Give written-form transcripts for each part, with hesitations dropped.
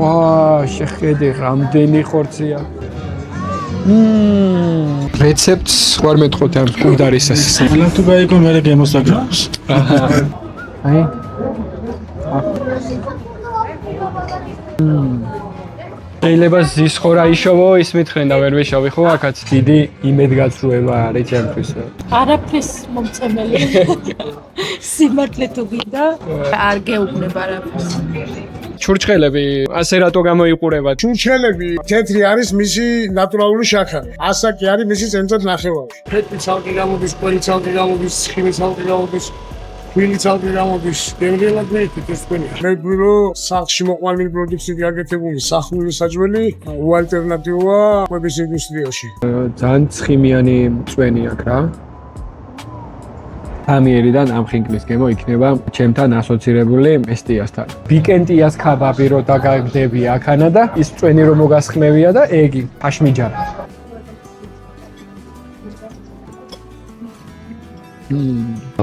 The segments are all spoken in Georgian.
ვა, შეხედე, რამდენი ხორცია. რეცეპტს ვარ მეტყოთ ამ კუბდარისას. ყველა თუ გაიგო მე გემოსაგრავს. აი. შეიძლება ზისხორა იშოვო, ის მითხრენ და ვერ ვიშოვი ხო აქაც დიდი იმედგაცრუება არის ჩემთვის. არაფრის მომწემელი. სიმართლე თუ გინდა, არ გეუბნება არაფერს. ჩურჩხელები ასე რატო გამოიყურებათ? ჩურჩხელები თეთრი არის მისი ნატურალური შაქარი. ასაკი არის მისი ცენტრად ნახევარი. თეთრი ცალკე გამოდის, ყველი ცალკე გამოდის, ხილი ცალკე გამოდის. Really talking about this. Definitely great this one. მე გვირო სახლში მოყვანილი პროდუქცია გაკეთებული სახური საჭმელი უალტერნატივა კვების ინდუსტრიაში. ძალიან ცხიმიანი წვენი აქვს რა. ამიერიდან ამ ხინკლის გემო იქნება ჩემთან ასოცირებული მესტიასთან. ბიკენტიას ქაბაბი რო დაგაგდები აქანა და ის წვენი რომ მოგასხმევია და ეგი ფაშმიჯარი.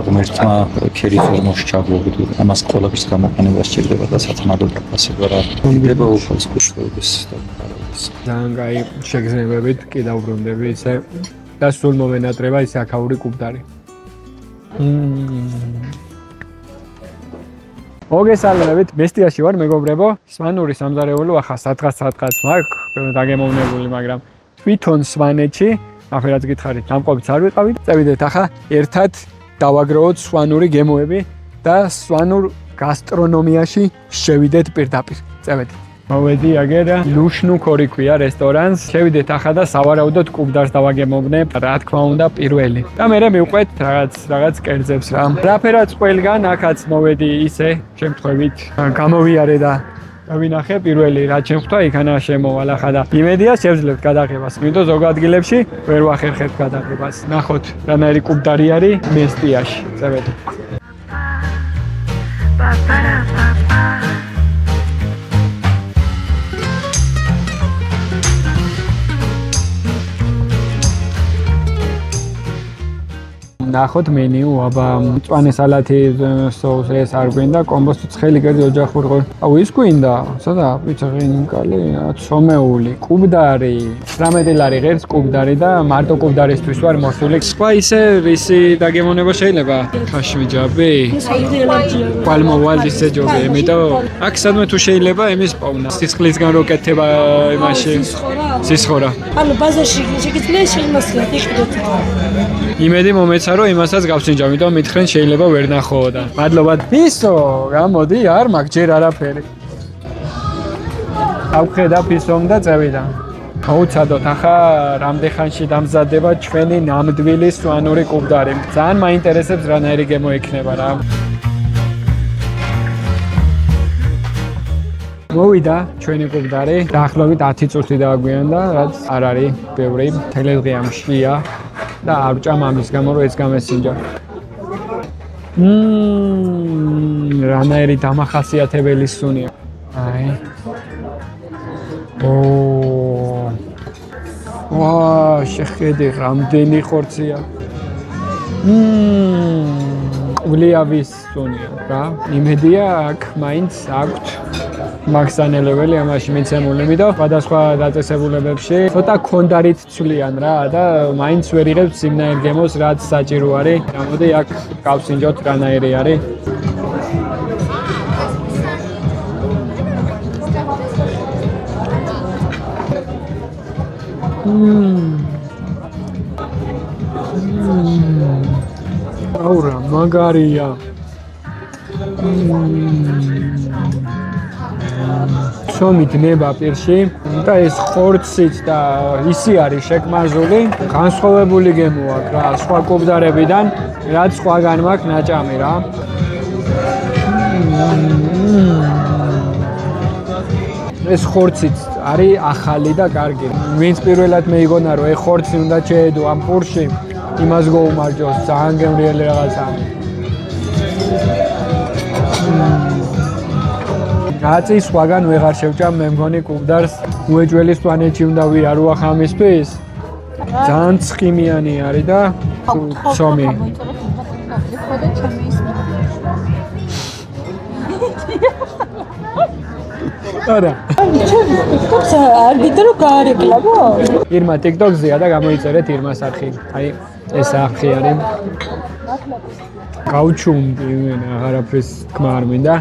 ღმერთმა ქერის ორმოში ჩაგვიგდო. ამას ყველაფერს გამოყენება სჭირდება და სათანადო დაფასება რა. დება უფალს გუშლების და კარგის. ძალიან კაი შეგრძნებებით კი დაუბრუნდები ისე და სულ მომენატრება ისე აქაური კუბდარი. მოგესალმებით, მესტიაში ვარ მეგობრებო. სვანური სამზარეულო ახლა სადღაც მაქვს დაგემოვნებული, მაგრამ თვითონ სვანეთში ახლა გითხარით, სამყოფიც არ ვიყავით. წევიდეთ ახლა ერთად დავაგროვოთ სვანური გემოები და სვანურ გასტრონომიაში შევიდეთ პირდაპირ. წევიდეთ. მოვედი აგერ ლუშნუ ქორიქვია რესტორანს. შევიდეთ ახლა და სავარაუდოდ კუბდარს დავაგემოვნებ, რა თქმა უნდა, პირველი. და მერე მივყვეთ რაღაც კერძებს რა. რაფერაც ყველგან ახაც მოვედი ისე შემთხვევით გამოვიარე და დავინახე პირველი რა შემთხვევა იქანა შემოვალ ახლა და იმედია შევძლებთ გადაღებას. იმიტომ ზოგ ადგილებში ვერ ვახერხებთ გადაღებას. ნახოთ რანაირი კუბდარი არის მესტიაში. წევეთ. ნახოთ მენიუ, აბა მწვანე სალათი სოუსი ეს არ გვინდა, კომბოს ცხელი გერდი ოჯახური. აუ ის გვინდა, სადა პიცაღინკალი, ცომეული, კუბდარი, 18 ლარი ღერს კუბდარი და მარტო კუბდარისთვის ვარ მოსული. სხვა ისე რისი დაგემონება შეიძლება? ხაშმიჯაბი? პალმოვალ ისე ჯობი, იმიტომ აქ სადმე თუ შეიძლება იმის პოვნა. სისხლისგან რო კეთება იმაში. სისხორა. ანუ ბაზარში შეგიძლია შეიმასლათ იყიდოთ. იმედი მომეცა რომ იმასაც გავსინჯა, იმიტომ მითხრენ შეიძლება ვერ ნახოო და. მადლობა. ფისო, გამოდი, არ მაქვს ჯერ არაფერი. ავხედა ფისომ და წევიდა. აუცადოთ, ახლა რამდენ ხანში დამზადდება ჩვენი ნამდვილი სვანური კუბდარი. ძალიან მაინტერესებს რანაირი გემო იქნება რა. მოვიდა ჩვენი კუბდარი, დაახლოებით 10 წუთი დააგვიანდა, რაც არ არის ბევრი, თელეგრამშია და არ ვჭამ ამის გამო რომ ეს გამესინჯა. რანაირი დამახასიათებელი სუნია. აი. ვა, შეხედე, რამდენი ხორცია. ვლიავის სუნია რა. იმედია აქ მაინც აქვთ მაქსანელებელი ამაში მიცემული, იმიტომ სხვადასხვა დაწესებულებებში ცოტა ქონდარით ცვლიან რა და მაინც ვერ იღებს იმნაირ გემოს, რაც საჭირო არის. გამოდი აქ გავსინჯოთ რანაირი არის. აურა მაგარია. ცომით ნება პირში და ეს ხორცით და ისი არის შეკმარზული, განსხვავებული გემო აქვს რა, სხვა კუბდარებიდან, რაც სხვაგან მაქვს ნაჭამი რა. ეს ხორცით არის ახალი და კარგი. ვინც პირველად მეიგონა რომ ეს ხორცი უნდა შეედო ამ პურში, იმას გოუმარჯოს, ძალიან გემრიელი რაღაცაა. გაწი სხვაგან ვეღარ შევჭამ მე მგონი კუბდარს უეჭველი სვანეთში უნდა ვიარო ახამისთვის. ძალიან ცხიმიანი არის და ცომი. არა. TikTok-ს არ გინდა რომ გაარეკლამო? ირმა TikTok-ზეა და გამოიწერეთ ირმას არხი. აი ეს არხი არის. გაუჩუმდი მე აღარაფრის თქმა არ მინდა.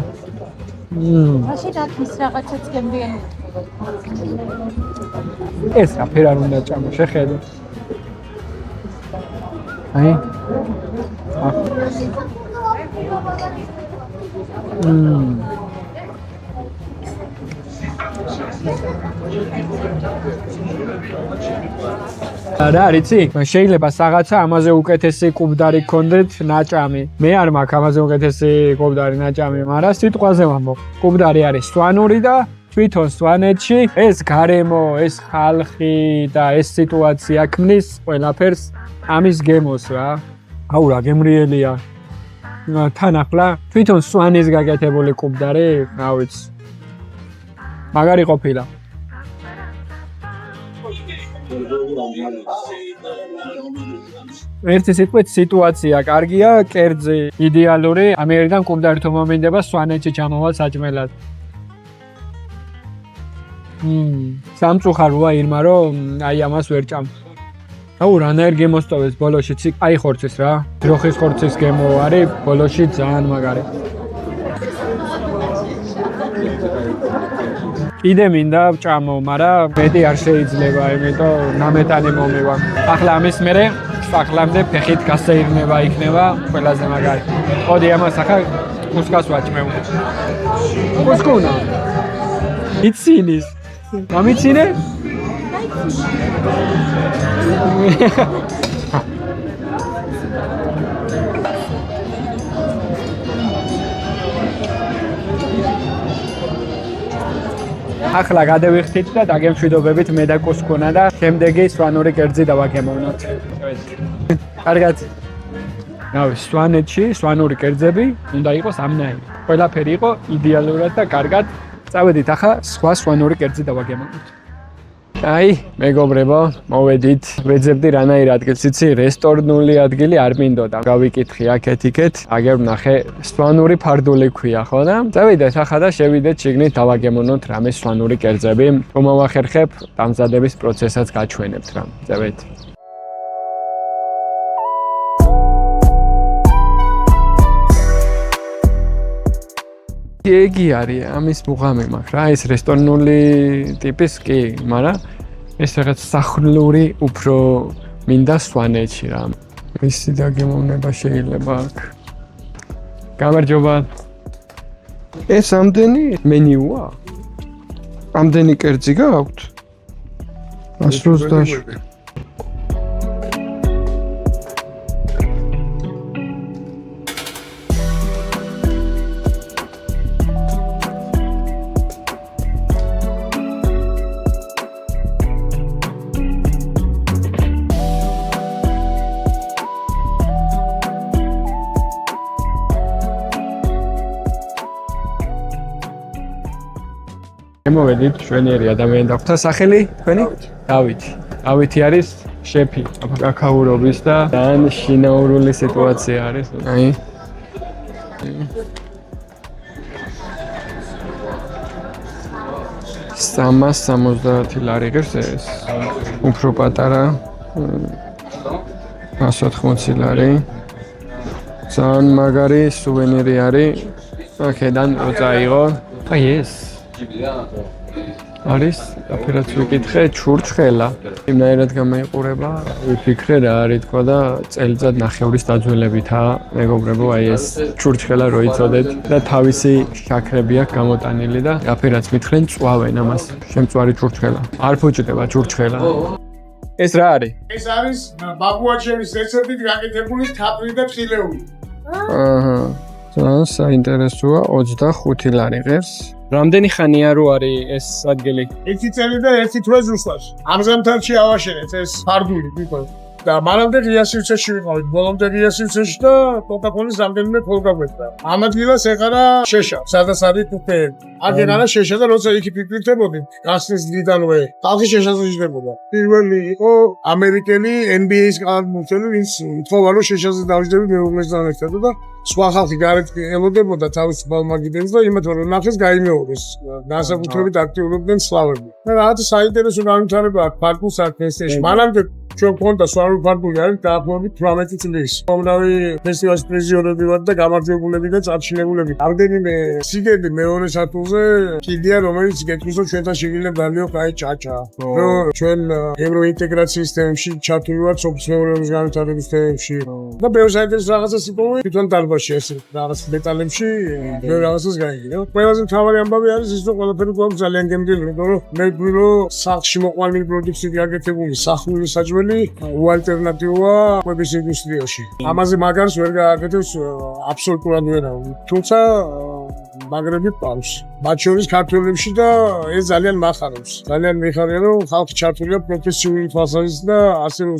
მაშინ აქის რაღაცაც გემრიელი. ეს აფერ არ უნდა ჭამო, შეხედე. აი. რა არიცი? შეიძლება რაღაცა ამაზე უკეთესი კუბდარი გქონდეთ ნაჭამი. მე არ მაქვს ამაზე უკეთესი კუბდარი ნაჭამი, მაგრამ სიტყვაზე ვამბობ. კუბდარი არის სვანური და თვითონ სვანეთში ეს გარემო, ეს ხალხი და ეს სიტუაცია ქმნის ყველაფერს ამის გემოს რა. აუ რა გემრიელია. თან ახლა თვითონ სვანის გაკეთებული კუბდარი, რა ვიცი. მაგარი ყოფილა. ერთი სიტყვით სიტუაცია კარგია, კერძი იდეალური, ამერიდან კუბდარი თუ მომინდება სვანეთში ჩამოვალ საჭმელად. სამწუხაროა ირმა რომ აი ამას ვერ ჭამ. აუ რანაირ გემოსტოვეს ბოლოში ცი აი ხორცის რა. ძროხის ხორცის გემო არის ბოლოში ძალიან მაგარი. კიდე მინდა ვჭამო, მაგრამ მეტი არ შეიძლება, იმიტომ ნამეტანი მომივა. ახლა ამის მერე სახლამდე ფეხით გასეირნება იქნება ყველაზე მაგარი. ოდი ამას ახლა კუსკას ვაჭმევ. კუსკუნა. იცინის. გამიცინე? ახლა გადავიხდით და დაგემშვიდობებით მე და კუსკუნა და შემდეგი სვანური კერძი დავაგემოვნოთ. კარგად. რავი, სვანეთში სვანური კერძები უნდა იყოს ამნაირი. ყველაფერი იყო იდეალურად და კარგად. წავედით ახლა სხვა სვანური კერძი დავაგემოვნოთ. აი, მეგობრებო, მოვედით. ვეძებდი რანაირ ადგილს, იცი, რესტორნული ადგილი არ მინდოდა. გავიკითხი აქეთ-იქეთ, აგერ ვნახე სვანური ფარდული ქვია, ხო და? წავიდეთ ახლა და შევიდეთ შიგნით დავაგემოვნოთ რამე სვანური კერძები. რომ მოვახერხებ, დამზადების პროცესაც გაჩვენებთ რა. წავედით. იგი არის ამის მუღამი მაქვს რა, ეს რესტორნული ტიპის კი, მაგრამ ეს რაღაც სახლური უფრო მინდა სვანეთში რა. ისი დაგემოვნება შეიძლება აქ. გამარჯობა. ეს ამდენი მენიუა? ამდენი კერძი გაქვთ? 128. მოვედით ჩვენიერი ადამიანი დაგვთა სახელი თქვენი? დავითი. დავითი არის შეფი კაკაურობის და ძალიან შინაურული სიტუაცია არის. აი. 370 ლარი ღირს ეს. უფრო პატარა 180 ლარი. ძალიან მაგარი სუვენირი არის. აქედან რო წაიღო. აი ეს არის აფერაც ვიკითხე ჩურჩხელა. იმნაირად გამოიყურება, ვიფიქრე რა არის თქვა და წელიწად ნახევრის დაძველებითაა მეგობრებო, აი ეს ჩურჩხელა რო იცოდეთ და თავისი შაქრები აქვს გამოტანილი და აფერაც მითხრენ წვავენ ამას. შემწვარი ჩურჩხელა. არ ფუჭდება ჩურჩხელა. ეს რა არის? ეს არის ბაბუაჩემის რეცეპტით გაკეთებული თაფლი და წილეული. აჰა. ძალიან საინტერესოა, 25 ლარი ღირს. რამდენი ხანია რო არის ეს ადგილი? 1 წელი და 1 თვე ზუსტად. ამზამთარში ავაშენეთ ეს ფარდული, თვითონ. და მანამდე ღიასივცეში ვიყავით, ბოლომდე ღიასივცეში და კოკაკოლის რამდენიმე ქოლგა გვეწდა. ამ ადგილას ეყარა შეშა, სადაც არის თუფეები. აგერ არა შეშა და როცა იქ ფიქრობდი, გასცეს დიდანვე, ხალხი შეშაზე იჯდებოდა. პირველი იყო ამერიკელი NBA-ის კალათბურთელი, ვინც უთხოვა რომ შეშაზე დავიჯდები მეუღლესთან ერთად და სხვა ხალხი გარეთ ელოდებოდა თავის ბალმაგიდებს და იმათ რომ ნახეს გაიმეორეს. განსაკუთრებით აქტიურობდნენ სლავები. და რაღაც საინტერესო განვითარება აქვს ფარკულს არტესტეში. მანამდე ჩვენ გქონდა სვარული ფარკული არის დაახლოებით 18 წლის. მომნავი ფესტივალის პრიზიორები ვართ და გამარჯვებულები და წარჩინებულები. რამდენიმე სიგები მეორე სართულზე კიდია რომელიც გეტყვის რომ ჩვენთან შეგიძლია დალიო კაი ჭაჭა. რომ ჩვენ ევროინტეგრაციის თემში ჩართული ვართ სოფლის მეურნეობის განვითარების თემში. და ბევრ საინტერესო რაღაცას იპოვე თვითონ დარბაზში ეს რაღაც დეტალებში ბევრ რაღაცას გაიგე. ყველაზე მთავარი ამბავი არის ის რომ ყველაფერი გვაქვს ძალიან გემრიელი, იმიტომ რომ მე ვფიქრობ რომ სახლში მოყვანილი პროდუქცია გაკეთებული სახურავი საჭმელი უალტერნატივაა კვების ინდუსტრიაში. ამაზე მაგარს ვერ გააკეთებს აბსოლუტურად ვერავინ. თუმცა მაგრები პავს. მათ შორის ქართველებში და ეს ძალიან მახარობს. ძალიან მიხარია რომ ხალხი ჩართულია პროფესიული თვალსაზრისით და ასე რომ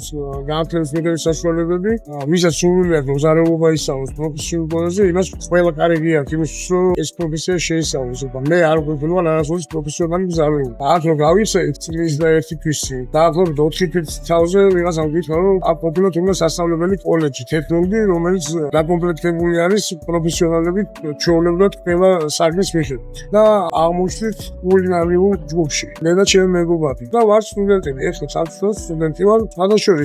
განათლების მიღების საშუალებები, ვისაც სურვილი აქვს მოზარეობა ისწავლოს პროფესიულ დონეზე, იმას ყველა კარგი აქვს იმისთვის რომ ეს პროფესია შეისწავლოს. მე არ ვფიქრობ არასოდეს პროფესიონალი მზარეული. აქ რომ გავიხსენებ წლის და ერთი თვის წინ, დაახლოებით 4 თვეზე ვიღაცამ გითხრა რომ აქ ყოფილა თუნდაც სასწავლებელი კოლეჯი, თეთრონგი, რომელიც დაკომპლექტებული არის პროფესიონალებით ჩვეულებრივად ყველა საგნის მიხედვით. და აღმოჩნდით კულინარიულ ჯგუფში. მე და ჩემი მეგობარი და ვარ სტუდენტები, ეხლა საერთოდ სტუდენტი ვარ. სხვადასხვა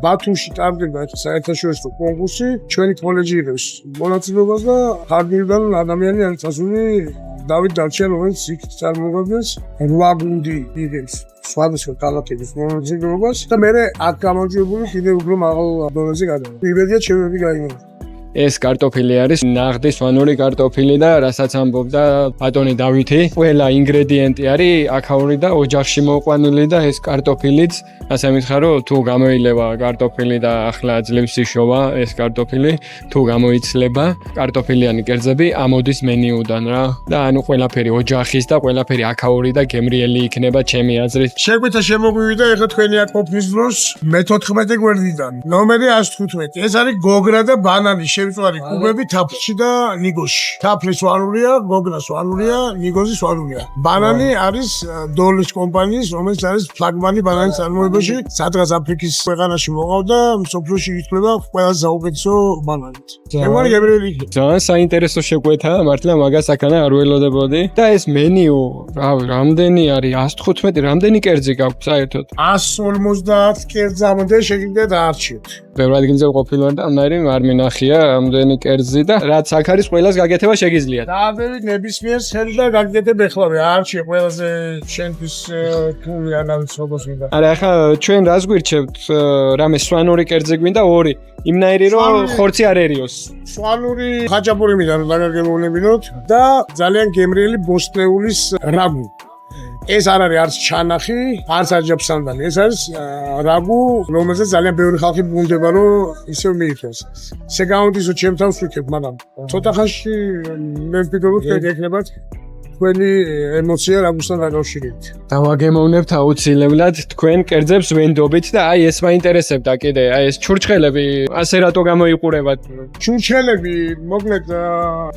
ბათუმში ტარდება საერთაშორისო კონკურსი, ჩვენი კოლეჯი იღებს მონაწილეობას და ხარგილიდან ადამიანი არის წასული დავით დარჩიან, რომელიც იქ წარმოგვიდგენს 8 გუნდი იღებს სხვადასხვა ქალაქების მონაწილეობას და მე აქ გამარჯვებული კიდევ უფრო მაღალ დონეზე გადავა. იმედია ჩემები გაიმარჯვა. ეს კარტოფილი არის ნაღდის სვანური კარტოფილი და რასაც ამბობდა ბატონი დავითი, ყველა ინგრედიენტი არის აქაური და ოჯახში მოყვანილი და ეს კარტოფილიც, ასე მითხრა რომ თუ გამოილევა კარტოფილი და ახლა ძლივს იშოვა ეს კარტოფილი, თუ გამოიცლება კარტოფილიანი კერძები ამოდის მენიუდან რა. და ანუ ყველაფერი ოჯახის და ყველაფერი აქაური და გემრიელი იქნება ჩემი აზრით. შეგვეთა შემოგვივიდა ეხლა თქვენი აქ ყოფნის დროს მე-14 გვერდიდან. ნომერი 115. ეს არის გოგრა და ბანანი. შემწვარი კუბები თაფლში და ნიგოში. თაფლი სვანურია, გოგრა სვანურია, ნიგოზი სვანურია. ბანანი არის დოლის კომპანიის, რომელიც არის ფლაგმანი ბანანის წარმოებაში, სადღაც აფრიკის ქვეყანაში მოყავდა, მსოფლიოში ითვლება ყველაზე საუკეთესო ბანანით. ეგარი გემრიელი იქნება. ძალიან საინტერესო შეკვეთა, მართლა მაგას აქანა არ ველოდებოდი. და ეს მენიუ, რამდენი არის 115, რამდენი კერძი გაქვს საერთოდ? 150 კერძამდე შეგიძლიათ აარჩიოთ. ბევრ ადგილზე ყოფილვარ და ამნაირი არ მინახია ამდენი კერძი და რაც აქ არის ყველას გაკეთება შეგიძლიათ. დაავდებით ნებისმიერ სელი და გაგდეთებ ეხლავე არჩიე ყველაზე შენთვის თული ანალიზ როგორც მინდა. არა ახლა ჩვენ რას გვირჩევთ რამე სვანური კერძი გვინდა 2 იმნაირი რომ ხორცი არერიოს. სვანური ხაჭაპური მინდა რომ დაგაგემოვნებინოთ და ძალიან გემრიელი ბოსტნეულის რაგუ. ეს არ არის არც ჩანახი, არც აჯაფსანდალი. ეს არის რაგუ, რომელზეც ძალიან ბევრი ხალხი ბუნდება, რომ ისევ მიიღოს. ესე გამოდის, რომ ჩემ თავს ვიქებ, მაგრამ ცოტა ხანში მე ვფიქრობ, რომ ექნებათ თქვენი ემოცია რაგუსთან დაკავშირებით. დავაგემოვნებთ აუცილებლად თქვენ კერძებს ვენდობით და აი ეს მაინტერესებდა კიდე, აი ეს ჩურჩხელები, ასე რატო გამოიყურებათ? ჩურჩხელები, მოკლედ,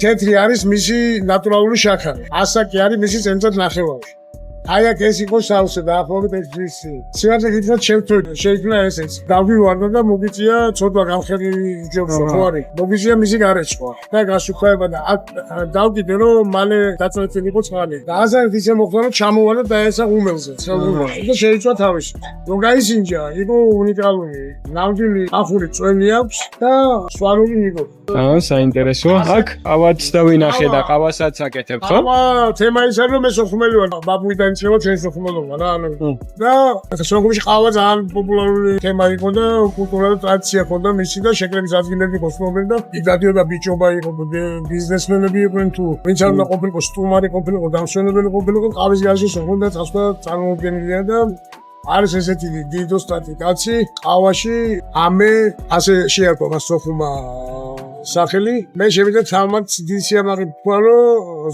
თეთრი არის მისი ნატურალური შაქარი. ასაკი არის მისი წელიწად ნახევარი. აი აქ ეს იყო სავსე დაახლოებით ეს ის. სიმართლე გითხრათ შეიძლება ესეც. დავივარდა და მოგიწია ცოტა გამხედი ჯობს ხო არის. მოგიწია მისი გარეშვა. და გასუქება და აქ დავკიდე რომ მალე დაწესებული იყო წყალი. და აზარით ისე მოხდა რომ ჩამოვარდა და ესა უმელზე. და შეიცვა თავისი. რომ გაისინჯა, იყო უნიკალური. ნამდვილი ახური წვენი აქვს და სვანური იყო. აა საინტერესო. აქ ყავაც დავინახე და ყავასაც აკეთებთ ხო? თემა ის არის რომ მე სოხუმელი ვარ. ბაბუიდან შეიძლება ჩვენ სოხუმელობა რა ანუ. და სოხუმში ყავა ძალიან პოპულარული თემა იყო და კულტურა და ტრადიცია ჰქონდა მისი და შეკრების ადგილები გოსმობენ და იქ დადიოდა ბიჭობა იყო, ბიზნესმენები იყვნენ თუ ვინც არ უნდა ყოფილიყო სტუმარი ყოფილიყო, დამსვენებელი ყოფილიყო, ყავის გარშე სოხუმდა წასვლა წარმოუდგენელია და არის ესეთი დიდო სტატიკაცი ყავაში ამე ასე შეარქვა მას სოხუმა სახელი. მე შევიდა თამაც დისიამაღი ფუარო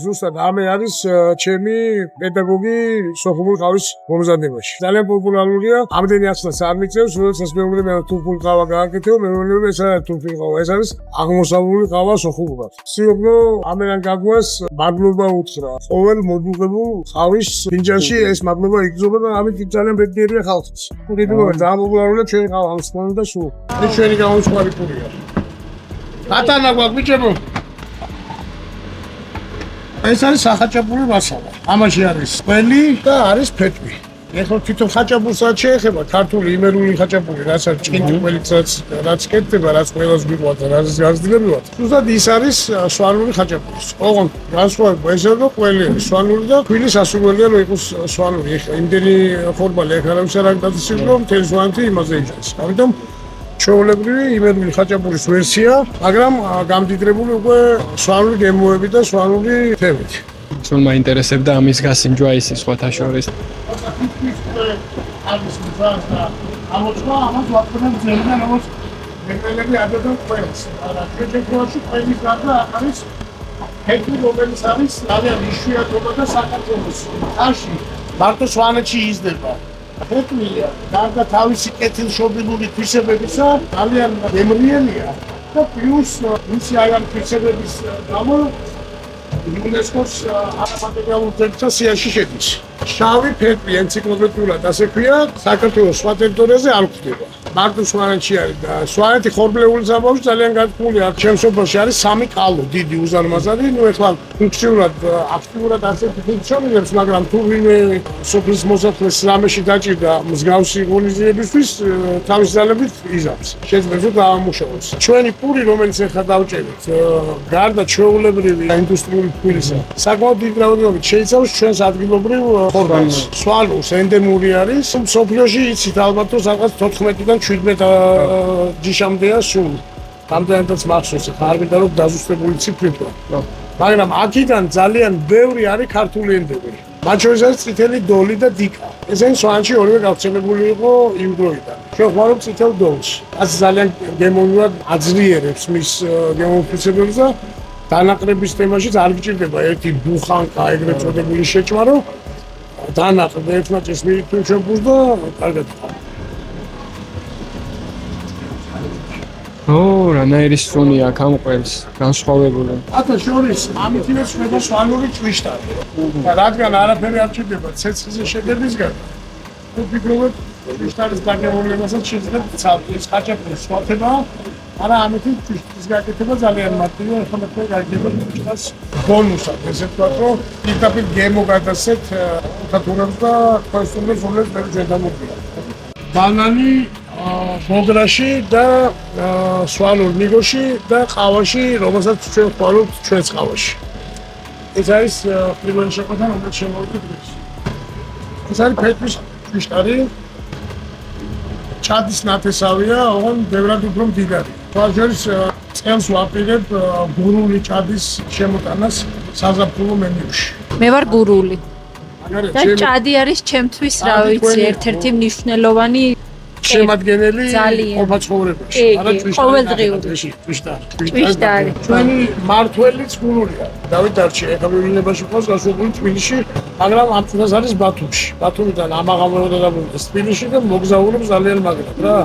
ზუსტად ამე არის ჩემი პედაგოგი სოხუმურ ყავის მომზადებაში. ძალიან პოპულარულია. ამდენი ახსნას არ მიწევს, როდესაც მეუბნები მე თურქული ყავა გააკეთებო, მეუბნები ეს არის თურქული ყავა, ეს არის აღმოსავლური ყავა სოხუმურად. სიობლო ამერან გაგვას მადლობა უთხრა. ყოველ მოდუღებულ ყავის ფინჯანში ეს მადლობა იგზნობა და ამით ძალიან ბედნიერია ხალხიც. მოგიდგება ძალიან პოპულარულია ჩვენი ყავა ამ სკოლაში და სულ. ეს ჩვენი გამოსვალი პურია. ატანა გვაგვიჭებო. ეს არის სახაჭაპური მასალა. ამაში არის ყველი და არის ფეტვი. ეხლა თვითონ ხაჭაპურსაც შეეხება ქართული იმერული ხაჭაპური, რასაც ჭკინტი ყველიცაც რაც კეთდება, რაც ყველას გვიყვარს და რაც გაზრდილებივართ. ზუსტად ის არის სვანური ხაჭაპური. ოღონდ განსხვავება ესაა, რომ ყველი არის სვანური და ქვილი სასურველია რომ იყოს სვანური. ეხლა იმდენი ხორბალი ეხლა რა არ დაწესილი რომ მთელი სვანეთი იმაზე იჭერს. ამიტომ ჩვეულებრივი იმერული ხაჭაპურის ვერსია, მაგრამ გამდიდრებული უკვე სვანური გემოები და სვანური თემით. სულ მაინტერესებდა ამის გასინჯვა ისი სხვათა შორის. არის მზარდ და ამოწვა ამას ვაკეთებ ზერიდან ამას მეკრელები ადოდან ყველს. არა, ჩვენში ყველის გარდა არის ფეტვი, რომელიც არის ძალიან იშვიათობა და საქართველოს ტაში მარტო სვანეთში იზრდება. ფეტვია გარდა თავისი კეთილშობილური თვისებებისა ძალიან გემრიელია და პლუს მისი აღარ თვისებების გამო იუნესკოს არამატერიალურ ძეგლთა სიაში შედის. შავი ფეტვი ენციკლოპედიურად ასე ქვია, საქართველოს სხვა ტერიტორიაზე არ გვხვდება. მარტო სვანეთში არის და სვანეთი ხორბლეული საბავშვი ძალიან განთქმულია. ჩემს სოფელში არის 3 კალო, დიდი უზარმაზარი, ნუ ეხლა ფუნქციურად აქტიურად ასეთი ფუნქციონირებს, მაგრამ თუ ვინმე სოფლის მოსახლეს რამეში დაჭირდა მსგავსი ღონისძიებისთვის, თავის ძალებით იზამს. შეძლებს რომ დაამუშავოს. ჩვენი პური, რომელიც ეხლა დავჭერით, გარდა ჩვეულებრივი ინდუსტრიული ფულისა, საკმაოდ დიდ რაოდენობით შეიცავს ჩვენს ადგილობრივ ხორბალს. სვანურს ენდემური არის. სოფლიოში იცით ალბათ რომ სადღაც 14-დან 17 ჯიშამდეა სულ. რამდენადაც მახსოვს, არ მინდა რომ დაზუსტებული ციფრი ვთქვა. მაგრამ აქედან ძალიან ბევრი არის ქართული ენდები. მათ შორის არის წითელი დოლი და დიკა. ესენი სვანეთში ორივე გავრცელებული იყო იმ დროიდან. ჩვენ ვხმარობთ წითელ დოლს. რაც ძალიან გემოვნულად აძლიერებს მის გემოფიცებებს და დანაყრების თემაშიც არ გჭირდება ერთი ბუხანკა ეგრეთ წოდებული შეჭმარო. დანაყრდა ერთმანეთს მიიწვევს შებუს და კარგად ხარ. რანაირი სუნი აქ ამ ყველს განსხვავებული. ათა შორის ამითინე შევება სვანური ჭვიშტარი. და რადგან არაფერი არ ჭირდება ცეცხლზე შეგებისგან, თუ ფიქრობთ ჭვიშტარის დაგემოვნებასაც შეიძლება ცალკე ხაჭაპურის სვათება, არა ამითი ჭვიშტის გაკეთება ძალიან მარტივია, ეხლა მე გაიგებთ ჭვიშტას ბონუსად, ესე ვთქვათ, რომ პირდაპირ გემო გადასცეთ ხათურებს და კონსტიტუციებს რომლებიც მე შემდამოგვია. ბანანი მოგრაში და სვანურ ნიგოში და ყავაში, რომელსაც ჩვენ ვხმარობთ ჩვენს ყავაში. ეს არის პირველი შეხვედრა, რომელიც შემოვიდეთ დღეს. ეს არის ფეტვის ჭვიშტარი. ჩადის ნათესავია, ოღონდ ბევრად უფრო მდიდარი. თვალშორის წელს ვაპირებ გურული ჩადის შემოტანას საზაფხულო მენიუში. მე ვარ გურული. მაგარია, და ჭადი არის ჩემთვის, რა ვიცი, ერთ-ერთი მნიშვნელოვანი შემადგენელი ძალიან. ყოფა ცხოვრებაში. არა ყოველდღიური. ჭვიშტარი. ჩვენი მართველიც გურულია. დავით დარჩი, ეხლა მევილნებაში ყავს გასული თბილისში, მაგრამ ამ წუთას არის ბათუმში. ბათუმიდან ამაღამროდა დაბრუნდეს თბილისში და მოგზაურობს ძალიან მაგრად რა.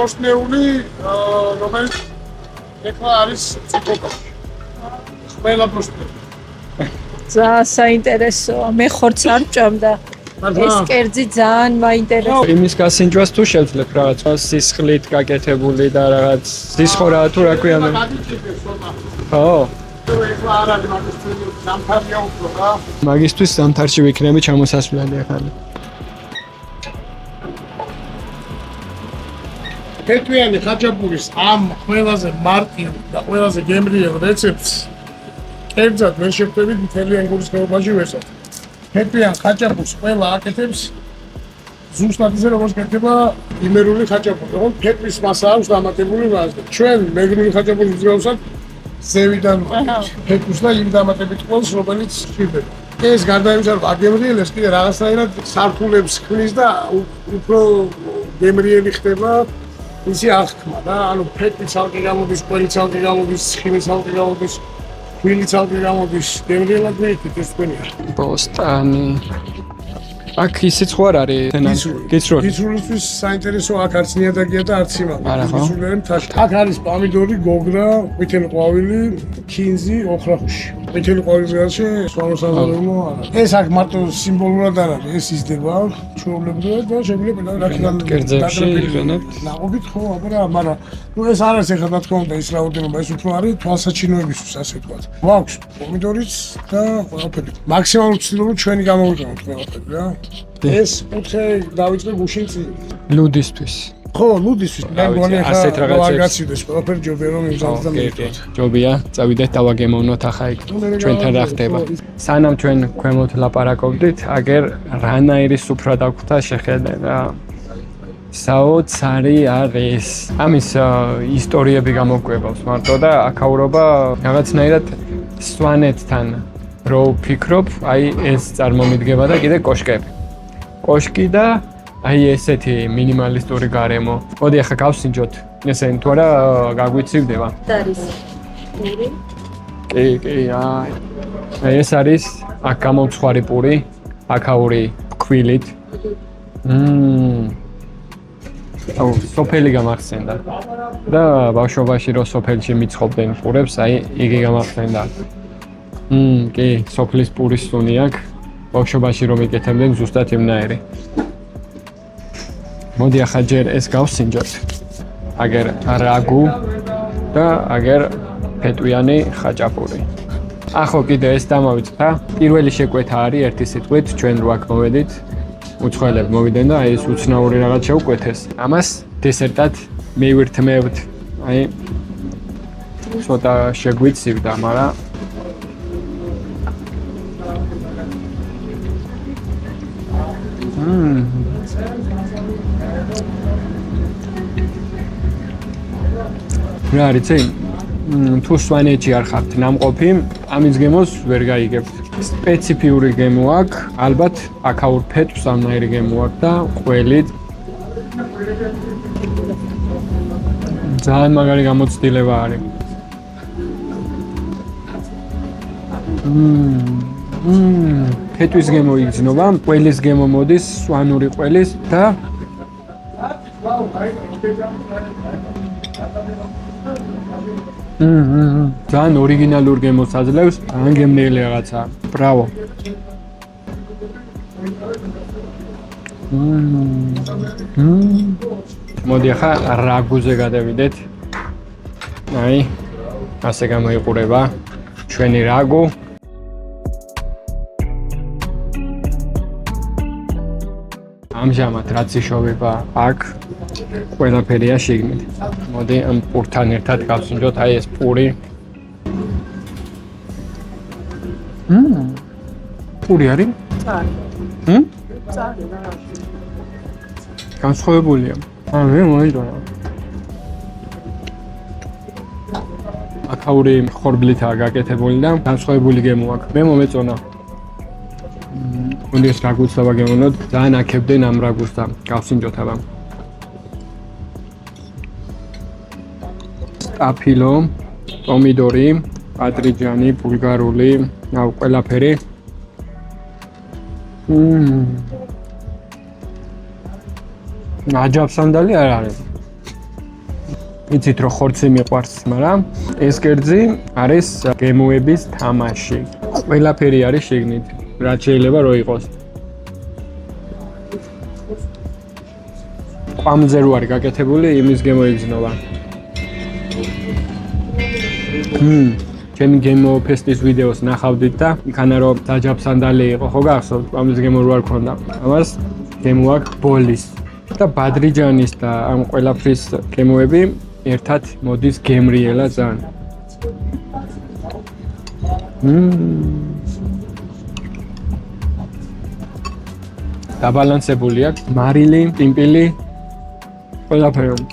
პოსტნეული რომელიც ეხლა არის ციკოპაში. ყველა პოსტნეული. ძალიან საინტერესოა. მე ხორცს არ ვჭამდა. ეს კერძი ძალიან მაინტერესებს. იმის გასინჯვას თუ შევძლებ რაღაც სისხლით გაკეთებული და რაღაც სისხორაა თუ რა ქვია მე. ხო. ეხლა არ არის მაგისტრი სამთარია უფრო რა. მაგისტრის სამთარში ვიქნები ჩამოსასვლელი ახალი. ფეტვიანი ხაჭაპურის ამ ყველაზე მარტივ და ყველაზე გემრიელ რეცეპტს კერძად ვერ შევხვდებით მთელი ენგურის ხეობაში ვერსად. ფეტვიან ხაჭაპურს ყველა აკეთებს ზუსტად ისე როგორც კეთდება იმერული ხაჭაპური. ოღონდ ფეტვის მასა აქვს დამატებული მასა. ჩვენ მეგრული ხაჭაპურის მსგავსად ზევიდან ფეტვის და იმ დამატებით ყველს, რომელიც სჭირდება. ეს გარდა იმისა, რომ აგემრიელებს კიდე რაღაცნაირად სართულებს ქმნის და უფრო გემრიელი ხდება ისი აღქმა და ანუ ფეტი ცალკე გამოდის, ყველი ცალკე გამოდის, ხილი ცალკე გამოდის, ქვილი ცალკე გამოდის, გემრიელად მეიქით ეს თქვენია. ბოსტანი. აქ ისიც ხო არ არის? გიცრული. გიცრულისთვის საინტერესო აქ არც ნიადაგია და არც იმალა. არა ხო? გიცრულები მთაში. აქ არის პამიდორი, გოგრა, ყვითელი ყვავილი, ქინზი, ოხრახუში. ყვითელი ყვავილის გარშე სვანოსაზარეულო არა. ეს აქ მარტო სიმბოლურად არ არის, ეს იზრდება ჩვეულებრივად და შეგვიძლია რაკიდან კერძებში იყენებთ. ნაყოფით ხო, მაგრამ ნუ ეს არ არის ახლა რა თქმა უნდა ის რაოდენობა, ეს უფრო არის თვალსაჩინოებისთვის, ასე ვთქვათ. გვაქვს პომიდორიც და ყველაფერი. მაქსიმალურ ცდილობთ ჩვენი გამოვიყენოთ ყველაფერი რა. ეს უთხე დავიწყე გუშინ წინ. ლუდისთვის. ხო, ლუდისთვის. მე მგონი ასეთ ახლა რაღაცებს. გავაგაციდეს ყველაფერი ჯობია რომ იმზადოთ და მივიდეთ. ჯობია, წავიდეთ დავაგემოვნოთ ახლა იქ ჩვენთან რა ხდება. სანამ ჩვენ ქვემოთ ლაპარაკობდით, აგერ რანაირი სუფრა დაგვხდა შეხედება. საოცარი არის. ამის ისტორიები გამოგვგებავს მარტო და აქაურობა რაღაცნაირად სვანეთთან რო ვფიქრობ, აი ეს წარმომიდგება და კიდე კოშკები. კოშკი და აი ესეთი მინიმალისტური გარემო. მოდი ახლა გავსინჯოთ. ესენი თუ არა გაგვიცივდება. არის პური. კი, აი ეს არის აქ გამომცხვარი პური, აქაური ქვილით. აუ, სოფელი გამახსენდა. და ბავშვობაში რო სოფელში მიწყობდნენ პურებს, აი იგი გამახსენდა. კი, სოფლის პურის სუნი აქვს. ბავშვობაში რომ იკეთებდნენ ზუსტად იმნაირი. მოდი ახლა ჯერ ეს გავსინჯოთ. აგერ რაგუ და აგერ ფეტვიანი ხაჭაპური. ახო კიდე ეს დამავიწყდა. პირველი შეკვეთა არის ერთი სიტყვით, ჩვენ რო აქ მოვედით, უცხოელები მოვიდნენ და აი ეს უცნაური რაღაც შეუკვეთეს. ამას დესერტად მივირთმევთ. აი ცოტა შეგვიცივდა, მაგრამ რა არის ეს? თუ სვანეთში არ ხართ ნამყოფი, ამის გემოს ვერ გაიგებთ. სპეციფიური გემო აქვს, ალბათ აქაურ ფეტვს ამნაირი გემო აქვს და ყველით. ძალიან მაგარი გამოცდილება არის. ფეტვის გემო იგრძნობა, ყველის გემო მოდის, სვანური ყველის და ძალიან ორიგინალურ გემოს აძლევს, ძალიან გემრიელი რაღაცა. ბრავო. მოდი ახლა რაგუზე გადავიდეთ. აი, ასე გამოიყურება ჩვენი რაგუ. ამჟამად რაც იშოვება აქ ყველაფერია შიგნით. მოდი ამ პურთან ერთად გავსინჯოთ აი ეს პური. პური არის? წარი. წარი. განსხვავებულია. მე მოიწონა. აქაური ხორბლითაა გაკეთებული და განსხვავებული გემო აქვს. მე მომეწონა. უნდა ეს რაგუს დავაგემოვნოთ, ძალიან აქებდნენ ამ რაგუს და გავსინჯოთ აბა. აფილო, პომიდორი, პატრიჯანი, ბულგარული, აუ ყველაფერი. აჯაბსანდალი არ არის. იცით რომ ხორცი მიყვარს, მაგრამ ეს კერძი არის გემოების თამაში. ყველაფერი არის შეგნით. რაც შეიძლება რო იყოს. ყვამზე რო არის გაკეთებული, იმის გემო იგრძნობა. ჩემი გემო ფესტის ვიდეოს ნახავდით და იქანა რომ დაჯაბსანდალი იყო, ხო გახსოვთ, ყვამის გემო რო არ ქონდა. ამას გემო აქვს ბოლის და ბადრიჯანის და ამ ყველაფრის გემოები ერთად მოდის გემრიელა ძალიან. დაბალანსებული აქვს მარილი, პიმპილი, ყველაფერი.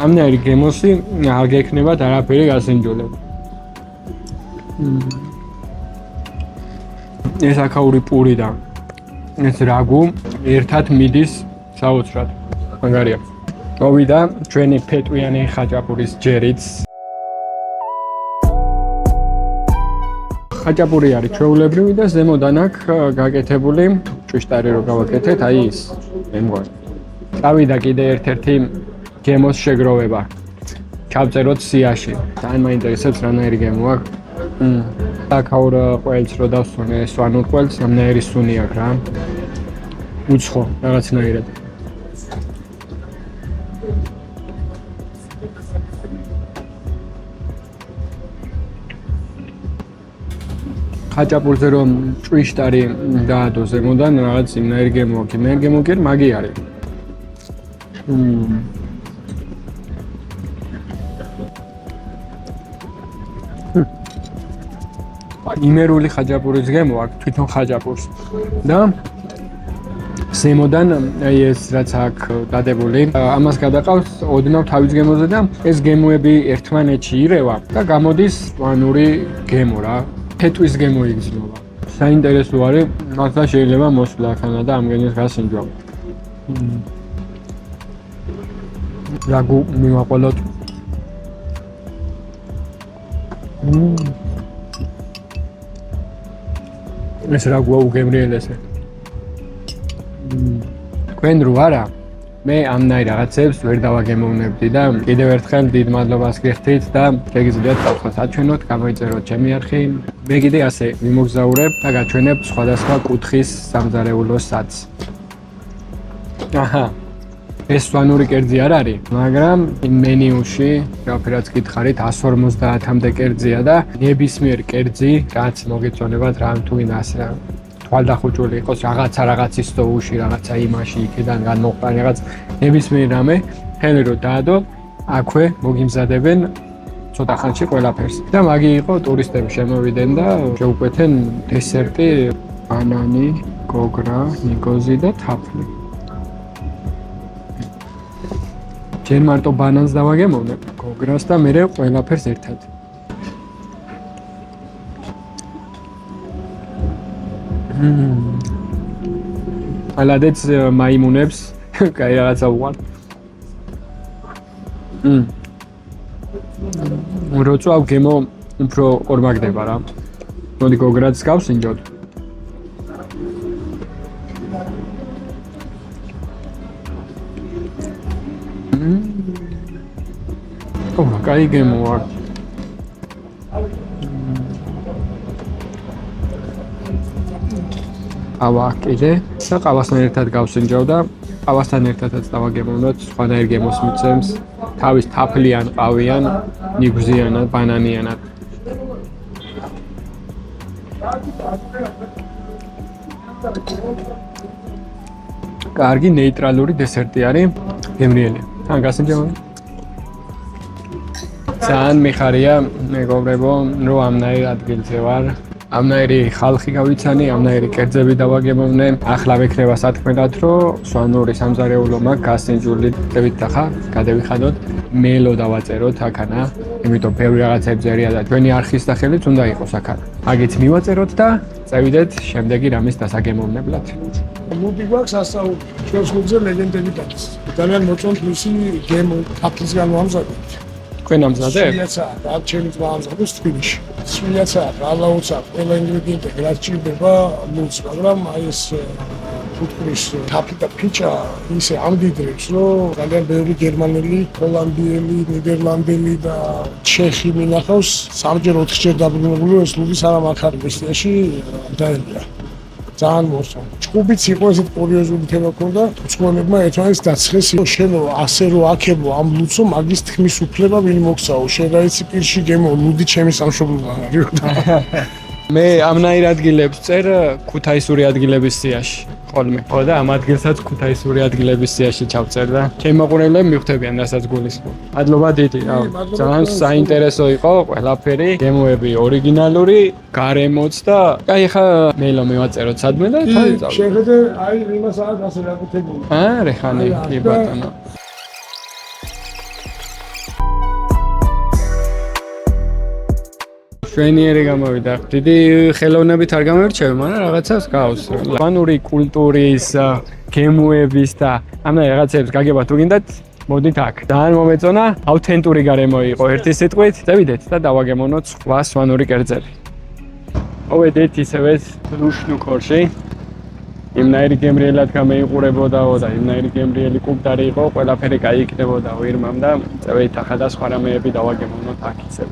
ამნაირი გემოსი არ გექნებათ არაფერი გასინჯულებ. ეს აქაური პური და ეს რაგუ ერთად მიდის საოცრად. მაგარია. მოვიდა ჩვენი ფეტვიანი ხაჭაპურის ჯერიც. ხაჭაპური არის ჩვეულებრივი და ზემოდან აქ გაკეთებული ჭვიშტარი რო გავაკეთეთ, აი ის მემგვარი. წავიდა კიდე ერთ-ერთი გემოს შეგროვება. ჩავწეროთ სიაში. თან მაინტერესებს რანაირი გემო აქვს. აქაურ ყველს რო დავსვენე სვანურ ყველს, ამნაირი სუნი აქვს რა. უცხო რაღაცნაირად. ხაჭაპურზე რომ ჭვიშტარი დაადო ზემოდან რაღაც იმნაირი გემო აქვს. იმნაირი გემო კი მაგი არის. იმერული ხაჭაპურის გემო აქვს თვითონ ხაჭაპურს და ზემოდან აი ეს რაც აქვს დადებული ამას გადაყავს ოდნავ თავის გემოზე და ეს გემოები ერთმანეთში ირევა და გამოდის სვანური გემო რა ფეტვის გემო იგრძნობა საინტერესო არის მართლა შეიძლება მოსვლა ახანა და ამ გემოს გასინჯვა რაგუ მივაყოლოთ ეს რაგუა უგემრიელესე. თქვენ რო არა, მე ამნაირ რაღაცებს ვერ დავაგემოვნებდი და კიდევ ერთხელ დიდ მადლობას გიხდით და შეგიძლიათ დავხოთ აჩვენოთ, გამოიწეროთ ჩემი არხი. მე კიდე ასე მიმოგზაურებ და გაჩვენებ სხვადასხვა კუთხის სამზარეულო საცს. აჰა. ეს სვანური კერძი არ არის, მაგრამ მენიუში, რაფერაც გითხარით, 150-მდე კერძია და ნებისმიერ კერძი, რაც მოგეწონებათ რამ თუ ინას რა. თვალდახუჭული იყოს რაღაც ისტორიაში, რაღაცა იმაში, იქიდან განმოყრა რაღაც ნებისმიერ რამე, ხელი რო დაადო, აქვე მოგიმზადებენ ცოტა ხანში ყველაფერს. და მაგი იყო ტურისტები შემოვიდნენ და შეუკვეთენ დესერტი, ბანანი, გოგრა, ნიგოზი და თაფლი. ჯერ მარტო ბანანს დავაგემოვნებ, გოგრას და მერე ყველაფერს ერთად. ალადეც მაიმუნებს, კაი რაღაცა უყარ. როცა გემო უფრო ორმაგდება რა. მოდი გოგრაც გავსინჯოთ. კაი გემო აქვს. ავა კიდე და ყავასთან ერთად გავსინჯავ და ყავასთან ერთადაც დავაგემოვნოთ სხვადასხვა გემოს მიცემს თავის თაფლიან, ყავიან, ნიგზიანად, ბანანიანად. კარგი ნეიტრალური დესერტი არის გემრიელი. თან გასინჯავ. ძალიან მიხარია მეგობრებო, რომ ამნაირ ადგილზე ვარ. ამნაირი ხალხი გავიცანი, ამნაირი კერძები დავაგემოვნე. ახლა ვექნება სათქმელად, რომ სვანური სამზარეულო მაქვს გასინჯული. დევით ახლა გადავიხადოთ, მელო დავაწეროთ აქანა. იმიტომ ბევრი რაღაცები ზერია და ჩვენი არხის სახელით უნდა იყოს აქანა. აგით მივაწეროთ და წევიდეთ შემდეგი რამის დასაგემოვნებლად. მუდი გვაქვს ასაუბრი ჩვენს გუნდზე ლეგენდები გაქვს. ძალიან მოწონთ მისი გემო თაფლისგან ვამზადეთ. თქვენ ამზადებ? სვიაცა, არჩენი ვამზადებს თბილისში. სვიაცა, ალაუცა, ყველა ინგრედიენტი რაც ჭირდება ლუც, მაგრამ აი ეს ფუტკრის თაფლი და ფიჭა ისე ამდიდრებს, რომ ძალიან ბევრი გერმანელი, ჰოლანდიელი, ნიდერლანდელი და ჩეხი მინახავს. სამჯერ 4ჯერ დაბრუნებული ეს ლუდის არა მაგარი ბესტიაში დაერია. ძალიან მოსწონთ. ჭუბიც იყო ესეთ კურიოზული თემა ქონდა. უცხოელებმა ერთმანეთს დაცხეს, შენ ასე რო აქებო ამ ლუცო მაგის თქმის უფლება ვინ მოგცაო? შენ რაიცი პირში გემო ლუდი ჩემი სამშობლოდან არის. მე ამნაირ ადგილებს წერ ქუთაისური ადგილების სიაში. ხოლმე. ხო და ამ ადგილსაც ქუთაისური ადგილების სიაში ჩავწერ და ჩემი მაყურებლები მიხვდებიან რასაც გულისხმობ. მადლობა დიდი. ძალიან საინტერესო იყო ყველაფერი, გემოები ორიგინალური, გარემოც და აი ხა მეილო მივაწეროთ სადმე და თან წავიდე. შეხედე აი იმას არის ასე რაკეთებული. რეხანი კი ბატონო. შვენიერი გამოვიდა. დიდი ხელოვნებით არ გამერჩევი, მაგრამ რაღაცას გავს. სვანური კულტურის, გემოების და ამ რაღაცებს გაგებათ თუ გინდათ, მოდით აქ. ძალიან მომეწონა, ავთენტური გარემო იყო ერთი სიტყვით. წევიდეთ და დავაგემოვნოთ სხვა სვანური კერძები. მოვედით ისევე ლუშნუკორში. იმნაირი გემრიელად გამეიყურებოდაო და იმნაირი გემრიელი კუპტარი იყო, ყველაფერი გაიქნებოდაო ირმამ და წევით ახლა და სხვა რამეები დავაგემოვნოთ აქ ისევ.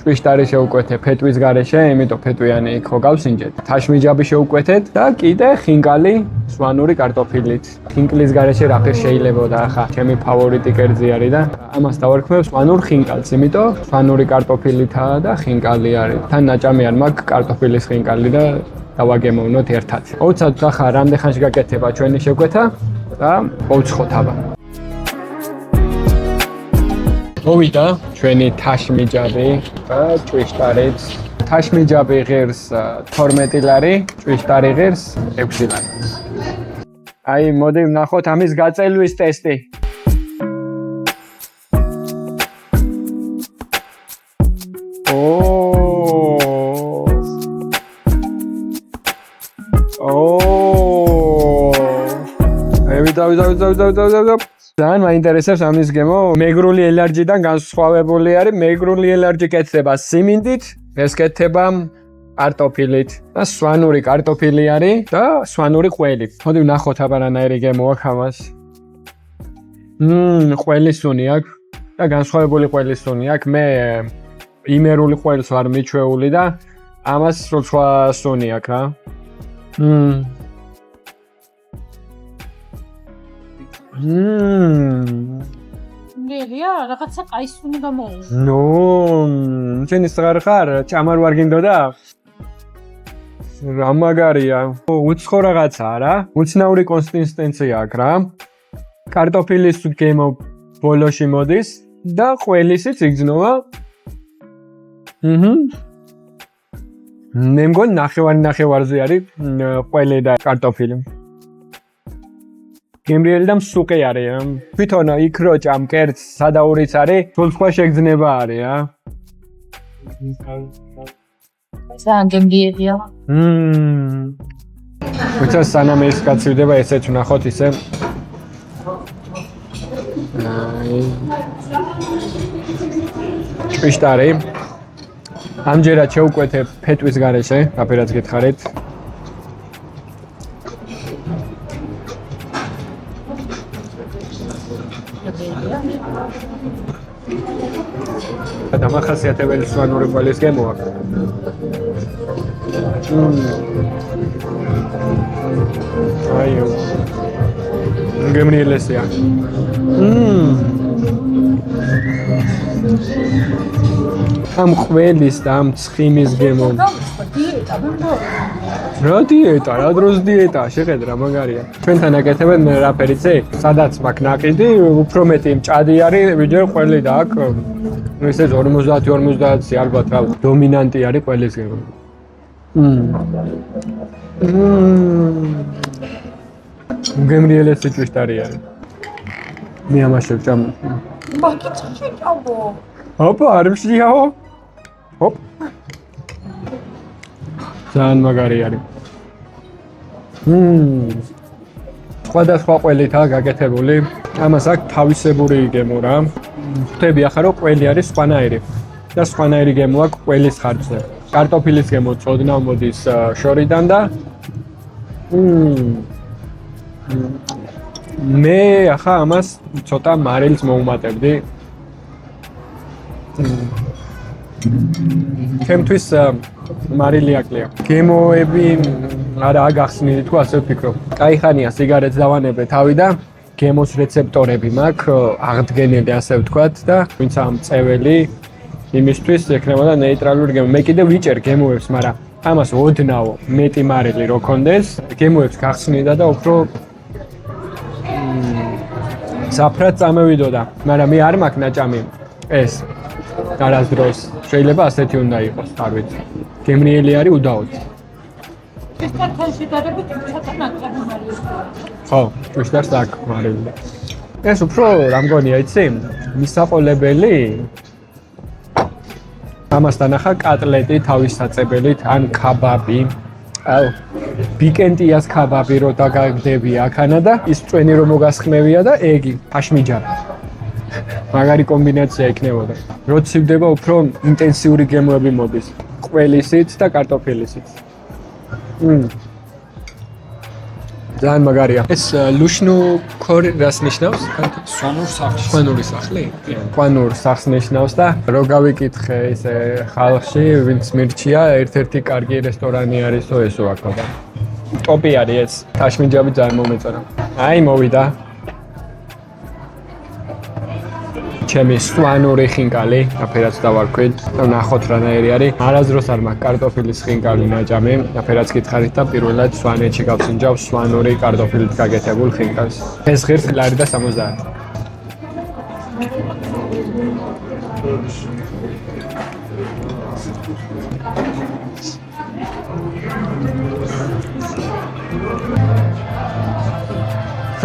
ჭვიშტარი შევუკვეთე ფეტვის გარეშე, იმიტომ ფეტვიანი იქ ხო გავსინჯეთ. თაშმიჯაბი შევუკვეთეთ და კიდე ხინკალი სვანური კარტოფილით. ხინკლის გარეშე რაფერ შეიძლებოდა ახლა ჩემი ფავორიტი კერძი არის და ამას დავარქმევ სვანურ ხინკალს, იმიტომ სვანური კარტოფილითაა და ხინკალი არის. თან ნაჭამი არ მაქვს კარტოფილის ხინკალი და დავაგემოვნოთ ერთად. უცად ახლა რამდენ ხანში გაკეთება ჩვენი შეკვეთა და მოვცხოთ აბა. მოვიდა ჩვენი თაშმიჯაბი და ჭვიშტარიც. თაშმიჯაბი ღირს 12 ლარი, ჭვიშტარი ღირს 6 ლარი. აი, მოდი ვნახოთ ამის გაწელვის ტესტი. ძალიან მაინტერესებს ამის გემო. მეგრული ელარჯიდან განსხვავებული არის. მეგრული ელარჯი კეთდება სიმინდით, ეს კეთდება კარტოფილით და სვანური კარტოფილი არის და სვანური ყველი. მოდი ვნახოთ აბა რანაირი გემო აქვს ამას. ყველისუნი აქვს და განსხვავებული ყველისუნი აქვს. მე იმერული ყველს ვარ მიჩვეული და ამას სხვა სუნი აქვს რა. ნელია, რაღაცა ყაისუნი გამოუვიდა. ნო, შენი სღარ ხარ, ჭამარ ვარ გინდოდა? რა მაგარია. უცხო რაღაცაა რა. უცნაური კონსისტენცია აქვს რა. კარტოფილის გემო ბოლოში მოდის და ყველისიც იგრძნობა. მე მგონი ნახევარზე არის ყველი და კარტოფილი. გემრიელი და მსუყი არის. თვითონ იქ რო ჭამ კერძს სადაურიც არის, სულ სხვა შეგრძნება არის რა. ძალიან გემრიელია. უცა სანამ ეს გაცივდება, ესეც ვნახოთ ისე. ჭვიშტარი. ამჯერად შევუკვეთე ფეტვის გარეშე, რაფერაც გითხარით. დამახასიათებელი სვანური ყველის გემო აქვს. აიო. გემრიელესია. ამ ყველის და ამ ცხიმის გემო. რა დიეტა, რა დროს დიეტა, შეხედ რა მაგარია. ჩვენთან აკეთებენ რაფერიცე, სადაც მაქვს ნაკიდი, უფრო მეტი მჭადი არის, ვიდრე ყველი და აქ ესე 50-50 ალბათ რა დომინანტი არის ყველის გემო. გემრიელესი ჭვიშტარი არის. მე ამაშევ ჭამ. მაგით შეჭამო. ოპა, არ მშიაო. ჰოპ. ძალიან მაგარი არის. სხვადასხვა ყველითაა გაკეთებული. ამას აქვს თავისებური გემო რა. ხვდები ახლა რომ ყველი არის სხვანაირი. და სხვანაირი გემო აქვს ყველის ხარჯზე. კარტოფილის გემო წოდნავ მოდის შორიდან და მე ახლა ამას ცოტა მარილს მოუმატებდი. ჩემთვის მარილი აკლია. გემოები არაა გახსნილი თუ ასე ვფიქრობ. კაი ხანია სიგარეტს დავანებე თავი და გემოს რეცეპტორები მაქვს აღდგენილი ასე ვთქვათ და ვინც ამწეველი იმისთვის ექნებოდა ნეიტრალური გემო. მე კიდე ვიჭერ გემოებს, მაგრამ ამას ოდნავ მეტი მარილი რო კონდეს, გემოებს გახსნიდა და უფრო საფრად წამევიდოდა, მაგრამ მე არ მაქვს ნაჭამი ეს. არასდროს შეიძლება ასეთი უნდა იყოს, არ ვიცი. გემრიელი არის უდაოდ. ჭვიშტართან შედარებით ცოტა ნაკლები მარილი. ხო, ჭვიშტარს აქვს მარილი. ეს უფრო რა მგონია, იცი? მისაყოლებელი ამასთან ახლა კატლეტი თავის საწებელით ან ქაბაბი. აუ, ბიკენტიას ქაბაბი რო დაგაგდები აქანა და ის წვენი რომ მოგასხმევია და ეგი, ფაშმიჯარა. მაგარი კომბინაცია იქნებოდა. რო ცივდება უფრო ინტენსიური გემოები მოდის. ყველისით და კარტოფილისით. ძალიან მაგარია. ეს ლუშნუ ქორი რას ნიშნავს? სვანური სახლი. სვანურ სახლს ნიშნავს და რო გავიკითხე ესე ხალხში, ვინც მირჩია, ერთ-ერთი კარგი რესტორანი არისო ესო აქა და ტოპი არის ეს. თაშმინჯაბი ძალიან მომეწონა. აი მოვიდა. ჩემი სვანური ხინკალი, აფერაც დავარქვით, ნახოთ რანაირი არის. არასდროს არ მაქვს კარტოფილის ხინკალი ნაჭამი, აფერაც გითხარით და პირველად სვანეთში გავსინჯავ სვანური კარტოფილით გაკეთებულ ხინკალს. ეს ღირს ლარი და 70.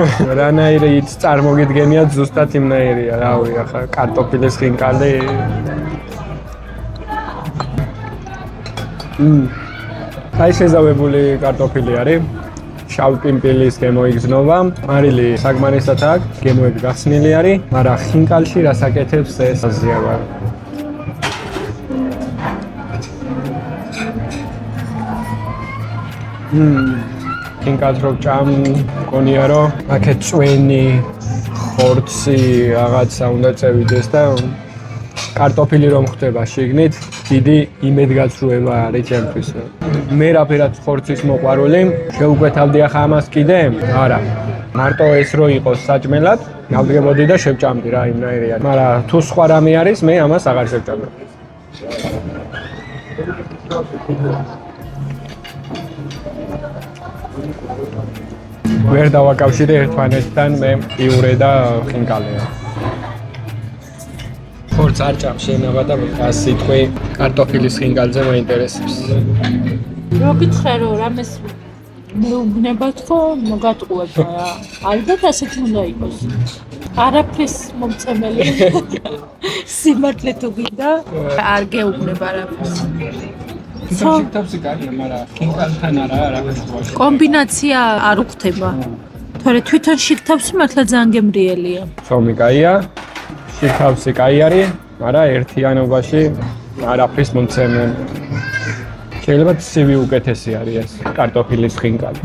რანაირით წარმოგიდგენიათ ზუსტად იმნაირია, რავი, ახლა კარტოფილის ხინკალი. აი შეზავებული კარტოფილი არის. შავ პიმპილის გემოიგზნობა, მარილი საგმანისად აქვს, გემოები გახსნილი არის, მაგრამ ხინკალში რას აკეთებს ეს აზიავა. ხინკალს რო ჭამ, მგონია რომ აქეთ წვენი, ხორცი, რაღაცა უნდა წევიდეს და კარტოფილი რომ ხდება შიგნით, დიდი იმედგაცრუება არის ჩემთვის. მე რაფერად ხორცის მოყვარული, შევუკვეთავდი ახლა ამას კიდე? არა. მარტო ეს რო იყოს საჭმელად, გავდგებოდი და შევჭამდი რა იმნაირია. მაგრამ თუ სხვა რამე არის, მე ამას აღარ შევჭამდი. ვერ დავაკავშირე ერთმანეთთან მე პიურე და ხინკალია. ხორც არ ჭამს შენება და 100 სიტყვი კარტოფილის ხინკალზე მაინტერესებს. რო გითხრა რომ რამეს მეუბნებათ ხო მოგატყუებ რა. ალბათ ასეთი უნდა იყოს. არაფრის მომწემელი. სიმართლე თუ გინდა არ გეუბნება არაფერს. შიგთავსი კარგია, მაგრამ ხინკალთან არა. კომბინაცია არ უხდება. თორე თვითონ შიგთავსი მართლა ძალიან გემრიელია. ცომი კაია, შიგთავსი კაი არის, მაგრამ ერთიანობაში არაფრის მომწემელი. შეიძლება ცივი უკეთესი არის ეს კარტოფილის ხინკალი.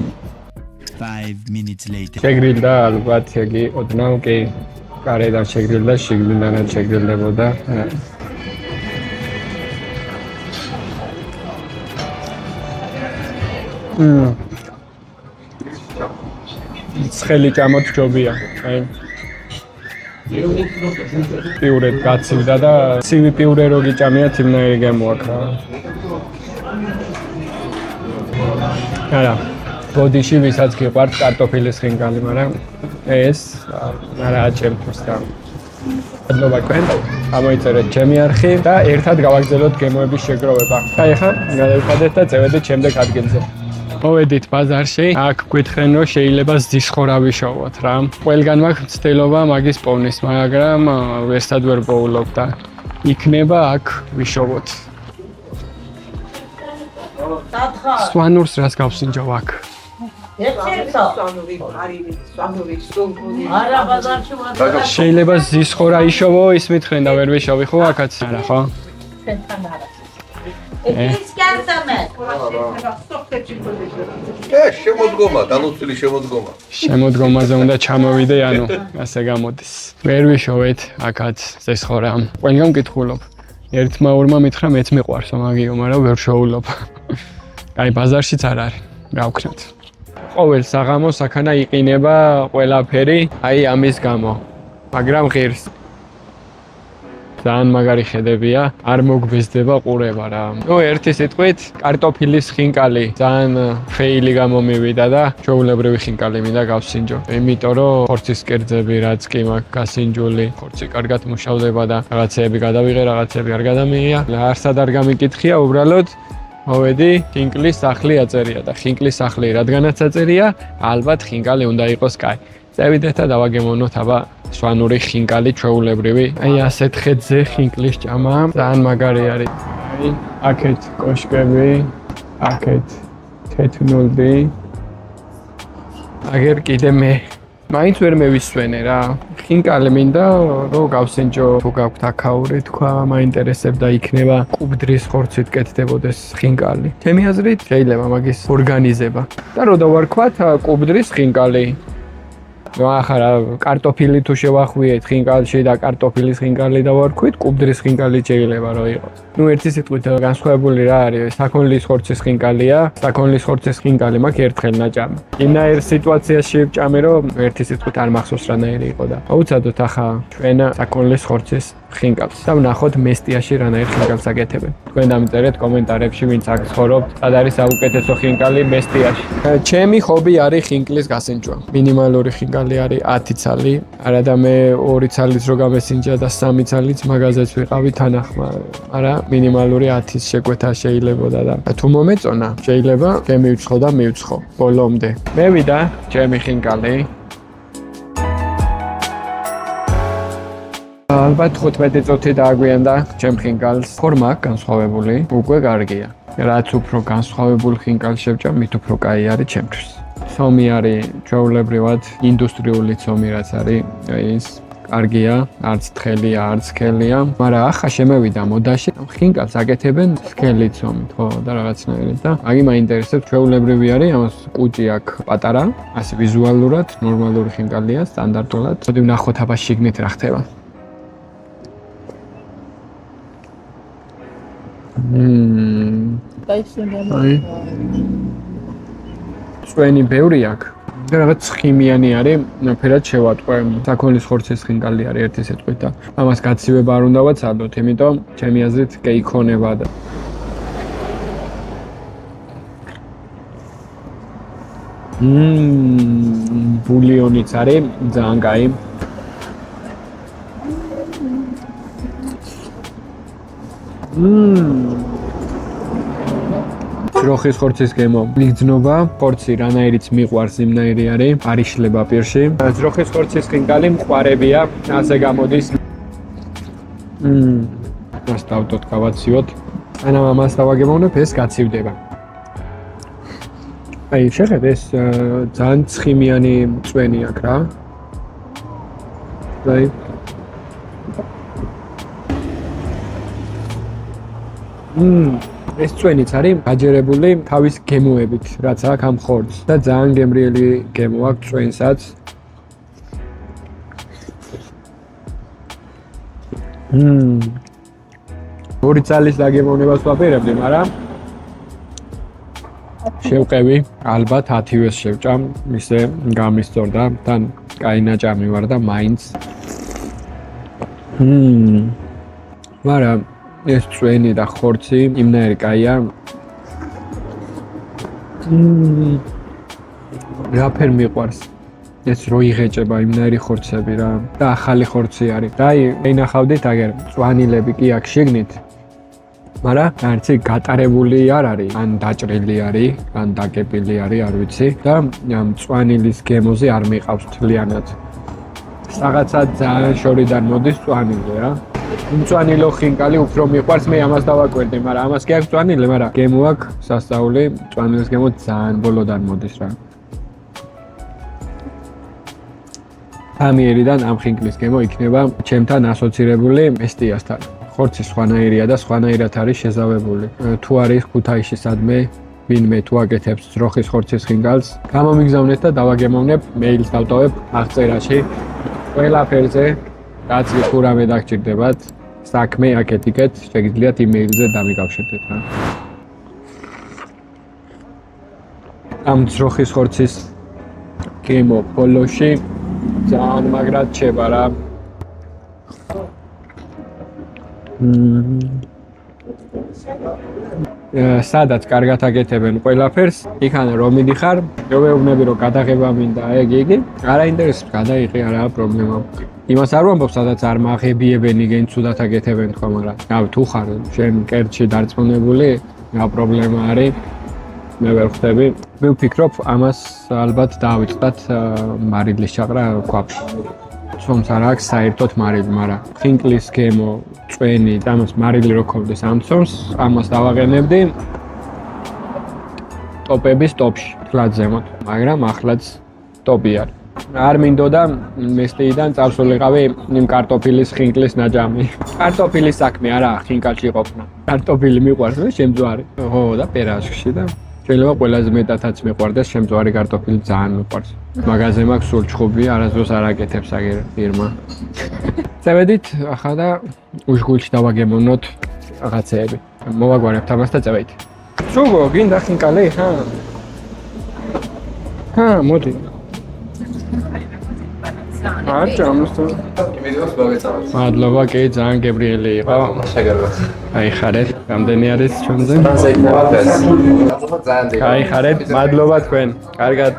5 minutes later. შეგრილდა ალბათ ეგი ოდნავ კი გარედან შეგრილდა, შიგნიდანაც შეგრილდებოდა. ცხელი ჭამოთ ჯობია. აი პიურეთ გაცივდა და ცივი პიურე რო გიჭამიათ იმნაირი გემოაქვს რა. არა, ბოდიში ვისაც გიყვართ კარტოფილის ხინკალი, მაგრამ ეს არა აჭერებს და მადლობა თქვენ, ამოიწერეთ ჩემი არხი და ერთად გავაგრძელოთ გემოების შეგროვება. აი ახლა გადავიხადეთ და წევედით შემდეგ ადგილზე. მოვედით ბაზარში, აქ გითხრენ რომ შეიძლება ზის ხორა ვიშოვოთ რა. ყველგან მაქვს მცდელობა მაგის პოვნის, მაგრამ ვერსად ვერ პოულობ და იქნება აქ ვიშოვოთ. სვანურს რას გავსინჯავ აქ? შეიძლება ზის ხორა იშოვო, ის მითხრენ და ვერ ვიშოვი ხო აქაც? არა ხო? შემოდგომა, დალოცილი შემოდგომა. შემოდგომაზე უნდა ჩამოვიდე, ანუ ასე გამოდის. ვერ ვიშოვეთ აქაც ზის ხორა. ყველგან მკითხულობ. ერთმა ორმა მითხრა მეც მიყვარს მაგიო, მაგრამ ვერ შოულობ. აი ბაზარშიც არ არის. რა ვქნათ? ყოველ საღამოს აქანა იყინება ყველაფერი, აი ამის გამო. მაგრამ ღირს. ძალიან მაგარი ხედებია, არ მოგვიზდება ყურება რა. ნუ ერთი სიტყვით, კარტოფილის ხინკალი ძალიან ფეილი გამომივიდა და ჩვეულებრივი ხინკალი მინდა გავსინჯო. იმიტომ რომ ხორცის კერძები რაც კი მაქვს გასინჯული, ხორცი კარგად მუშავდება და რაღაცეები გადავიღე, რაღაცეები არ გადამიღია. არსად არ გამიკითხია, უბრალოდ მოვედი, ხინკლის სახლი აწერია და ხინკლის სახლი რადგანაც აწერია, ალბათ ხინკალი უნდა იყოს კაი. წევიდეთ და დავაგემოვნოთ აბა სვანური ხინკალი ჩვეულებრივი. აი ასეთ ხეთზე ხინკლის ჭამა ძალიან მაგარი არის. აი აქეთ კოშკები, აქეთ თეთნული. აგერ კიდე მე მაინც ვერ მევისვენე რა. ხინკალი მინდა რომ გავსენჯო თუ გაქვთ აქაური თქვა მაინტერესებდა იქნება კუბდრის ხორცით კეთდებოდეს ხინკალი. ჩემი აზრით შეიძლება მაგის ორგანიზება. და რო დავარქვათ კუბდრის ხინკალი. ნუ ახლა კარტოფილი თუ შევახვიეთ ხინკალში და კარტოფილის ხინკალი დავარქვით, კუბდრის ხინკალი შეიძლება რომ იყოს. ნუ ერთი სიტყვით განსხვავებული რა არის? საქონლის ხორცის ხინკალია, საქონლის ხორცის ხინკალი მაქვს ერთხელ ნაჭამი. იმნაირ სიტუაციაში ვჭამე რომ ერთი სიტყვით არ მახსოვს რანაირი იყო და აუცადოთ ახლა ჩვენ საქონლის ხორცის ხინკალს და ვნახოთ მესტიაში რანაირ ხინკალს აკეთებენ. თქვენ დამწერეთ კომენტარებში ვინც აქ ცხოვრობთ, სად არის საუკეთესო ხინკალი მესტიაში. ჩემი ჰობი არის ხინკლის გასინჯვა. მინიმალური ხინკალი არის 10 ცალი, არადა მე 2 ცალიც რო გამესინჯა და 3 ცალიც მაგაზეც ვიყავი თანახმა, მაგრამ მინიმალური 10-ის შეკვეთა შეიძლებოდა და თუ მომეწონა, შეიძლება შემივიცხო და მივცხო ბოლომდე. მევიდა ჩემი ხინკალი. ალბათ 15 წუთი დააგვიანდა ჩემ ხინკალს. ფორმა განსხვავებული, უკვე კარგია. რაც უფრო განსხვავებულ ხინკალს შევჭამ, მით უფრო კაი არის ჩემთვის. ცომი არის ჩვეულებრივად ინდუსტრიული ცომი რაც არის, ის კარგია, არც თხელია, არც სქელია, მაგრამ ახლა შემევიდა მოდაში, ხინკალს აკეთებენ სქელი ცომით, ხო, და რაღაცნაირად და მაგი მაინტერესებს ჩვეულებრივი არის, ამას კუჭი აქვს პატარა, ასე ვიზუალურად ნორმალური ხინკალია, სტანდარტულად. მოდი ვნახოთ აბა შიგნით რა ხდება. აი წვენი ბევრი აქვს და რაღაც ხიმიანი არის, ნაფერად შევატყვე. საქონლის ხორცის ხინკალი არის ერთი სიტყვით და ამას გაცივება არ უნდა ვაცადოთ, იმიტომ ჩემი აზრით გეიქონება და ბულიონიც არის ძალიან კაი. ძროხის ხორცის გემო მიგძნობა, ხორცი რანაირიც მიყვარს იმნაირი არის, არ იშლება პირში. ძროხის ხორცის ხინკალი მყარებია, ასე გამოდის. მას დავდოთ გავაციოთ. ანუ ამას დავაგემოვნებ, ეს გაცივდება. აი, შეხედეთ, ეს ძალიან ცხიმიანი წვენი აქვს რა. აი ეს წვენიც არის გაჯერებული თავის გემოებით, რაც აქვს ამ ხორცს და ძალიან გემრიელი გემო აქვს წვენსაც. ორი წალის დაგემოვნებას ვაპირებდი, მაგრამ შევყევი, ალბათ 10-ვეს შევჭამ, ისე გამისწორდა, თან კაი ნაჭამი ვარ და მაინც. მაგრამ ეს წვენი და ხორცი იმნაირი კაია. რაფერ მიყვარს ეს რო იღეჭება იმნაირი ხორცები რა და ახალი ხორცი არის. აი, ენახავდით აგერ წვანილები კი აქვს შიგნით. მაგრამ არც გატარებული არ არის, ან დაჭრილი არის, ან დაკეპილი არის, არ ვიცი და ამ წვანილის გემოზე არ მიყავს თლიანად. რაღაცა ძალიან შორიდან მოდის წვანილი რა. მწვანილო ხინკალი უფრო მიყვარს, მე ამას დავაკვირდი, მაგრამ ამას კი აქვს წვანილი, მაგრამ გემო აქვს სასწაული, წვანილის გემო ძალიან ბოლოდან მოდის რა. ამიერიდან ამ ხინკლის გემო იქნება ჩემთან ასოცირებული მესტიასთან. ხორცი სხვანაირია და სხვანაირად არის შეზავებული. თუ არის ქუთაისში სადმე, ვინმე თუ აკეთებს ძროხის ხორცის ხინკალს, გამომიგზავნეთ და დავაგემოვნებ, მეილს დავტოვებ აღწერაში. ყველაფერზე რაც თუ რამე დაგჭირდებათ, საქმე აკეთიკეთ, შეგიძლიათ იმეილზე დამიკავშირდეთ რა. ამ ძროხის ხორცის გემო ბოლოში ძალიან მაგრად შევა რა. სადაც კარგად აკეთებენ ყველაფერს, იქან რომ მიდიხარ, მეუბნები რომ გადაღება მინდა იგი, არ აინტერესებს გადაიღე, არაა პრობლემა. იმას არ ვამბობ, სადაც არ მაღებიებენ, იგენ ცუდად აკეთებენ თქო, მაგრამ რავი, თუ ხარ შენ კერტში დარწმუნებული, რა პრობლემა არის, მე ვერ ხვდები. მე ვფიქრობ, ამას ალბათ დავიწყდათ მარილის ჩაყრა ქვაბში. სომს არ აქვს საერთოდ მარილი, მაგრამ ხინკლის გემო, წვენი და ამას მარილი რო ქონდეს ამ სომს, ამას დავაყენებდი ტოპების ტოპში, თლად ზემოთ, მაგრამ ახლაც ტოპი არის. არ მინდოდა მესტიიდან წავსულიყავი იმ კარტოფილის ხინკლის ნაჯამი. კარტოფილის საქმე არაა ხინკალში ყოფნა. კარტოფილი მიყვარს და შემძვარი. ხო და პერაშკში და შეიძლება ყველაზე მეტადაც მიყვარდეს შემძვარი კარტოფილი ძალიან მიყვარს. მაღაზიაზე მაქვს სულჩხუბი, არასდროს არ აკეთებს აგერ ფირმა. წევედით ახლა და უშგულში დავაგემოვნოთ რაღაცეები. მოვაგვარებთ ამას და წევედით. სუგო, გინდა ხინკალი, ხა? ხა, მოდი. მადლობა, კი, ძალიან გებრიელი იყო. აიხარეთ, რამდენი არის ჩვენზე? აიხარეთ, მადლობა თქვენ. კარგად.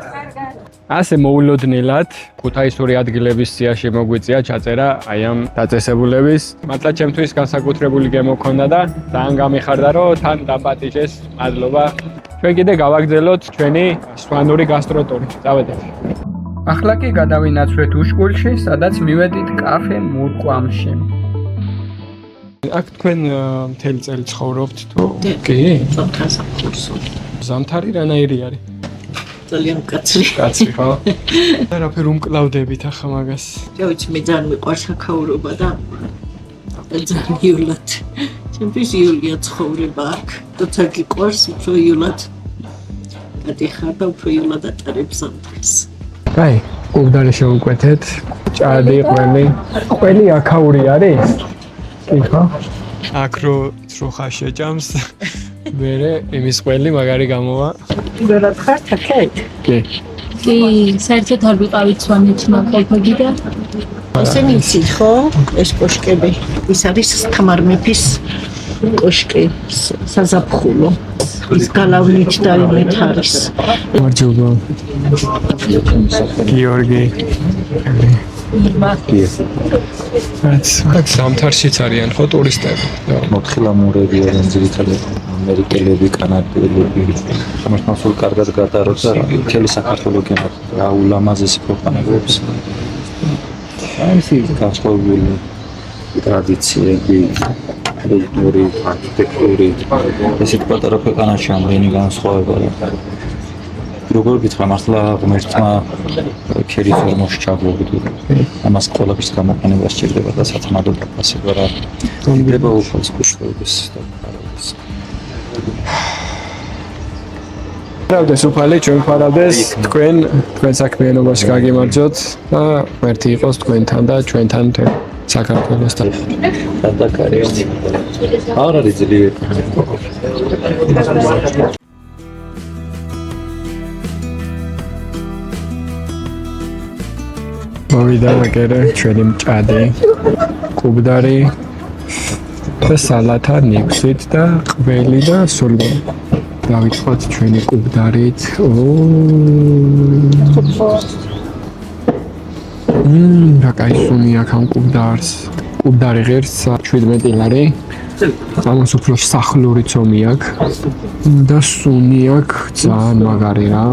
ასე მოულოდნელად ქუთაისური ადგილების სიაში მოგვიწია ჩაწერა აი ამ დაწესებულების. მართლა ჩემთვის განსაკუთრებული გემო მქონდა და ძალიან გამიხარდა, რომ თან დაპატიჟეს. მადლობა. ჩვენ კიდე გავაგრძელოთ ჩვენი სვანური გასტროტური. წავედით. ახლა კი გადავინაცვლეთ უშკულში, სადაც მივედით კაფე მურყვამში. აქ თქვენ მთელი წელი ცხოვრობთ თუ? კი. ზამთარი რანაირი არის? ძალიან კაცრი. კაცრი ხო? და რაფერ უმკლავდებით ახლა მაგას? რა ვიცი, მე ძალიან მიყვარს საქაურობა და ძალიან იულად. ჩემთვის იულია ცხოვრება აქ. თორსა გიყვარს, უფრო იულად გადიხარ და უფრო იულად ატარებ ზამთარს. აი, კუბდარი შევუკვეთეთ. ჭადი, ყველი აქაური არის? კი ხო? აქ რო ცრუხა შეჭამს. მერე იმის ყველი მაგარი გამოვა. ვერად ხართ აქეთ? კი. კი, საერთოდ არ ვიყავით სვანეთში ნაკოლფები და ესენი იცით ხო? ეს კოშკები. ის არის თამარ მეფის კოშკი, საზაფხულო. ის გალავნით და იმით არის. მარჯობა. გიორგი. აქ ზამთარშიც არიან ხო ტურისტები? მოთხილამურები არიან ძირითადად ამერიკელები, კანადელები. ამასთან სულ კარგად გადააროთ და მთელი საქართველო გემოთ რა ულამაზესი ქვეყანებს. აი განსხვავებული ტრადიციები, კულტური, არქიტექტური. ესეთ პატარა ქვეყანაში ამრენი განსხვავება. როგორ გითხრა, მართლა ღმერთმა ქერის ორმოში ჩაგვიგდო. ამას ყველაფერს გამოყენება სჭირდება და სათანადო დაფასება რა. დება უფალს გუშტობის და ფარავდეს. ფარავდეს უფალი, ჩვენ ფარავდეს, თქვენ საქმიანობაში გაგიმარჯოთ და ღმერთი იყოს თქვენთან და ჩვენთან მთელ საქართველოსთან. და კარგი. არ არის ძლიერი. მოვიდა მეკერე ჩვენი მჭადი, კუბდარი და სალათა ნიგვსით და ყველი და სულმო. დავიწყოთ ჩვენი კუბდარით. რა კაი სუნი აქ ამ კუბდარს. კუბდარი ღირს 17 ლარი. ამას უფრო სახლური ცომი აქვს და სუნი აქვს ძალიან მაგარი რა.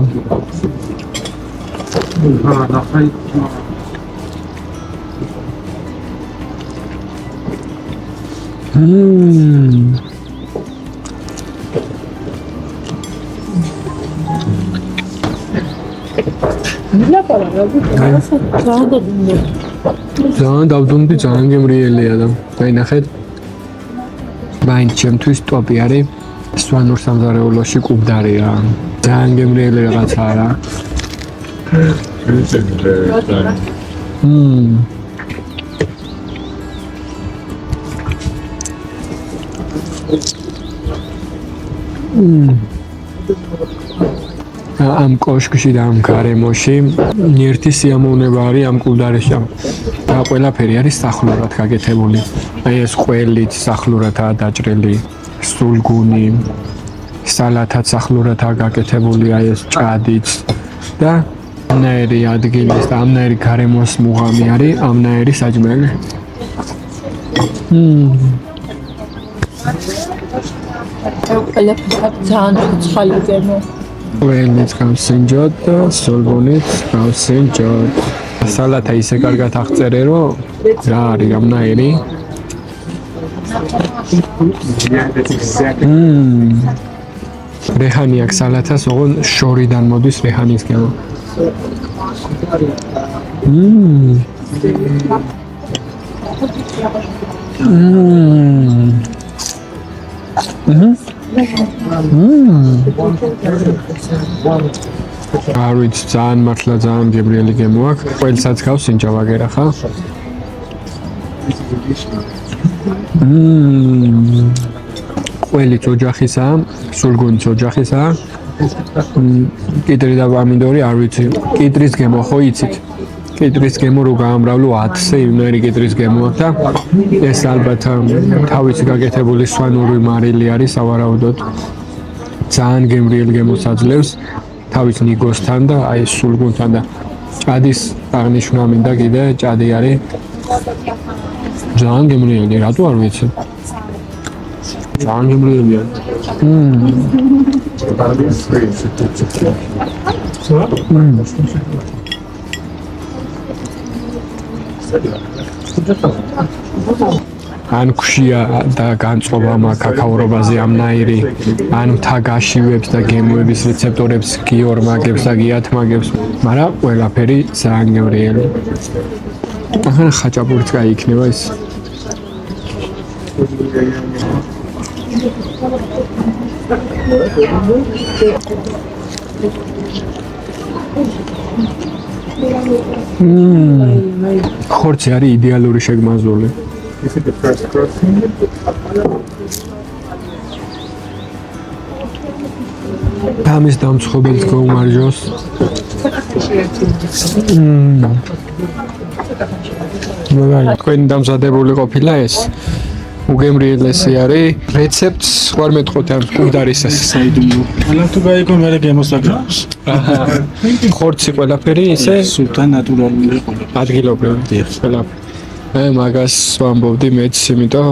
ძალიან დავდუმდი, ძალიან გემრიელია და დაინახეთ. მაინც ჩემთვის ტოპი არის სვანურ სამზარეულოში კუბდარი რა. ძალიან გემრიელი რაღაცაა რა. ამ კოშკში და ამ გარემოში ერთი სიამოვნება არის ამ კუბდარში. და ყველაფერი არის სახლურად გაკეთებული. აი ეს ყველით სახლურადაა დაჭრილი, სულგუნი, სალათაც სახლურადაა გაკეთებული, აი ეს ჭადიც და ამნაირი ადგილის და ამნაირი გარემოს მუღამი არის, ამნაირი საჭმელი. ყველაფერი ძალიან ცოცხალი გემო. ყველით გავსინჯოთ და სულგუნით გავსინჯოთ. სალათა ისე კარგად აღწერე, რომ რა არის რამნაირი. რეჰანი აქვს სალათას, ოღონ შორიდან მოდის რეჰანის გემო. არ ვიცი, ძალიან მართლა ძალიან გემრიელი გემო აქვს. ყველსაც გავს ინჯავაგერა ხა? ყველიც ოჯახისაა, სულგუნიც ოჯახისაა. კიტრი და პამინდორი არ ვიცი. კიტრის გემო ხო იცით? კიტრის გემო რო გაამრავლო 10-ზე იმერი კიტრის გემო აქვს და ეს ალბათ თავისი გაკეთებული სვანური მარილი არის სავარაუდოდ. ძალიან გემრიელ გემოს აძლევს თავის ნიგოსთან და აი სულგუნთან და ჭადის აღნიშვნა მინდა კიდე ჭადი არის ძალიან გემრიელი, რატო არ ვიცი? ძალიან გემრიელია. ან ქშია და განწყობა მაქვს კაკაურობაზე ამნაირი, ან მთა გაშივებს და გემოების რეცეპტორებს გიორმაგებს და გიათმაგებს, მაგრამ ყველაფერი ძალიან გემრიელი. ახლა ხაჭაპურიც გაიქნება ეს. ხორცი არის იდეალური შეგმაზული. ამის დამცხობელს გაუმარჯოს. თქვენი დამზადებული ყოფილა ეს. უგემრიელესი არის. რეცეპტს ხوار მეტყოთ ამ კუდარისას. საიდუმლო. ალა თუ გაიგო მე გემოს დაგრავს. ხორცი ყველაფერი ისე სულთან ნატურალური ყველაფერი. ადგილობრივი ყველაფერი. მაგას ვამბობდი მეც, იმიტომ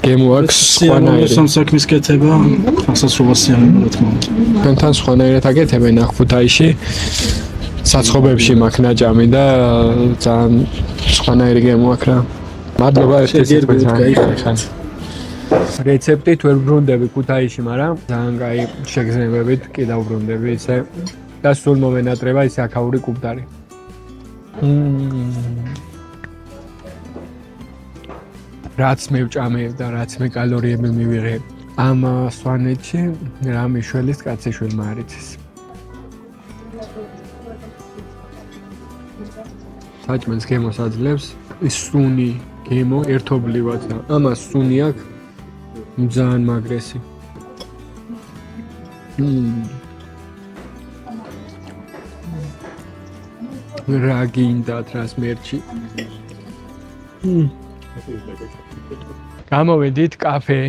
გემო აქვს სხვანაირი. სამსაქმის კეთება, სასრულოსიანი რა თქმა უნდა. თქვენთან სხვანაირად აკეთებენ ახ ქუთაისში. საცხობებში მაქვს ნაჭამი და ძალიან სხვანაირი გემო აქვს რა. მადლობა ერთად. რეცეპტით ვერ ბრუნდები ქუთაისში, მაგრამ ძალიან კაი შეგრძნებებით კიდევ ბრუნდები ისე და სულ მომენატრება ისე აქაური კუბდარი. რაც მე ვჭამე და რაც მე კალორიები მივიღე ამ სვანეთში, რა მიშველის კაციშვილმა არ იცის. საჭმელს გემოს აძლევს ის სუნი გემო ერთობლივად და ამას სუნი აქვს ძალიან მაგრესი. რა გინდათ რას მერჩი. გამოვედით კაფე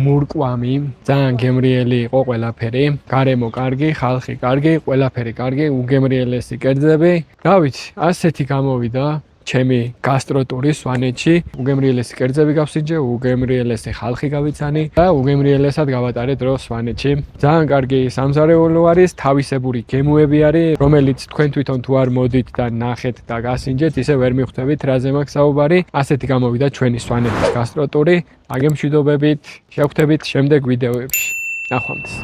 მურკვამი, ძალიან გემრიელი იყო ყველაფერი, გარემო კარგი, ხალხი კარგი, ყველაფერი კარგი, უგემრიელესი კერძები. რა ვიცი, ასეთი გამოვიდა ჩემი გასტროტური სვანეთში, უგემრიელესი კერძები გავსინჯე, უგემრიელესი ხალხი გავიცანი და უგემრიელესად გავატარე დრო სვანეთში. ძალიან კარგი სამზარეულო არის, თავისებური გემოები არის, რომელიც თქვენ თვითონ თუ არ მოდით და ნახეთ და გასინჯეთ, ისე ვერ მიხვდებით რაზე მაქვს საუბარი. ასეთი გამოვიდა ჩვენი სვანეთის გასტროტური. აგემშვიდობებით, შევხვდებით შემდეგ ვიდეოებში. ნახვამდის.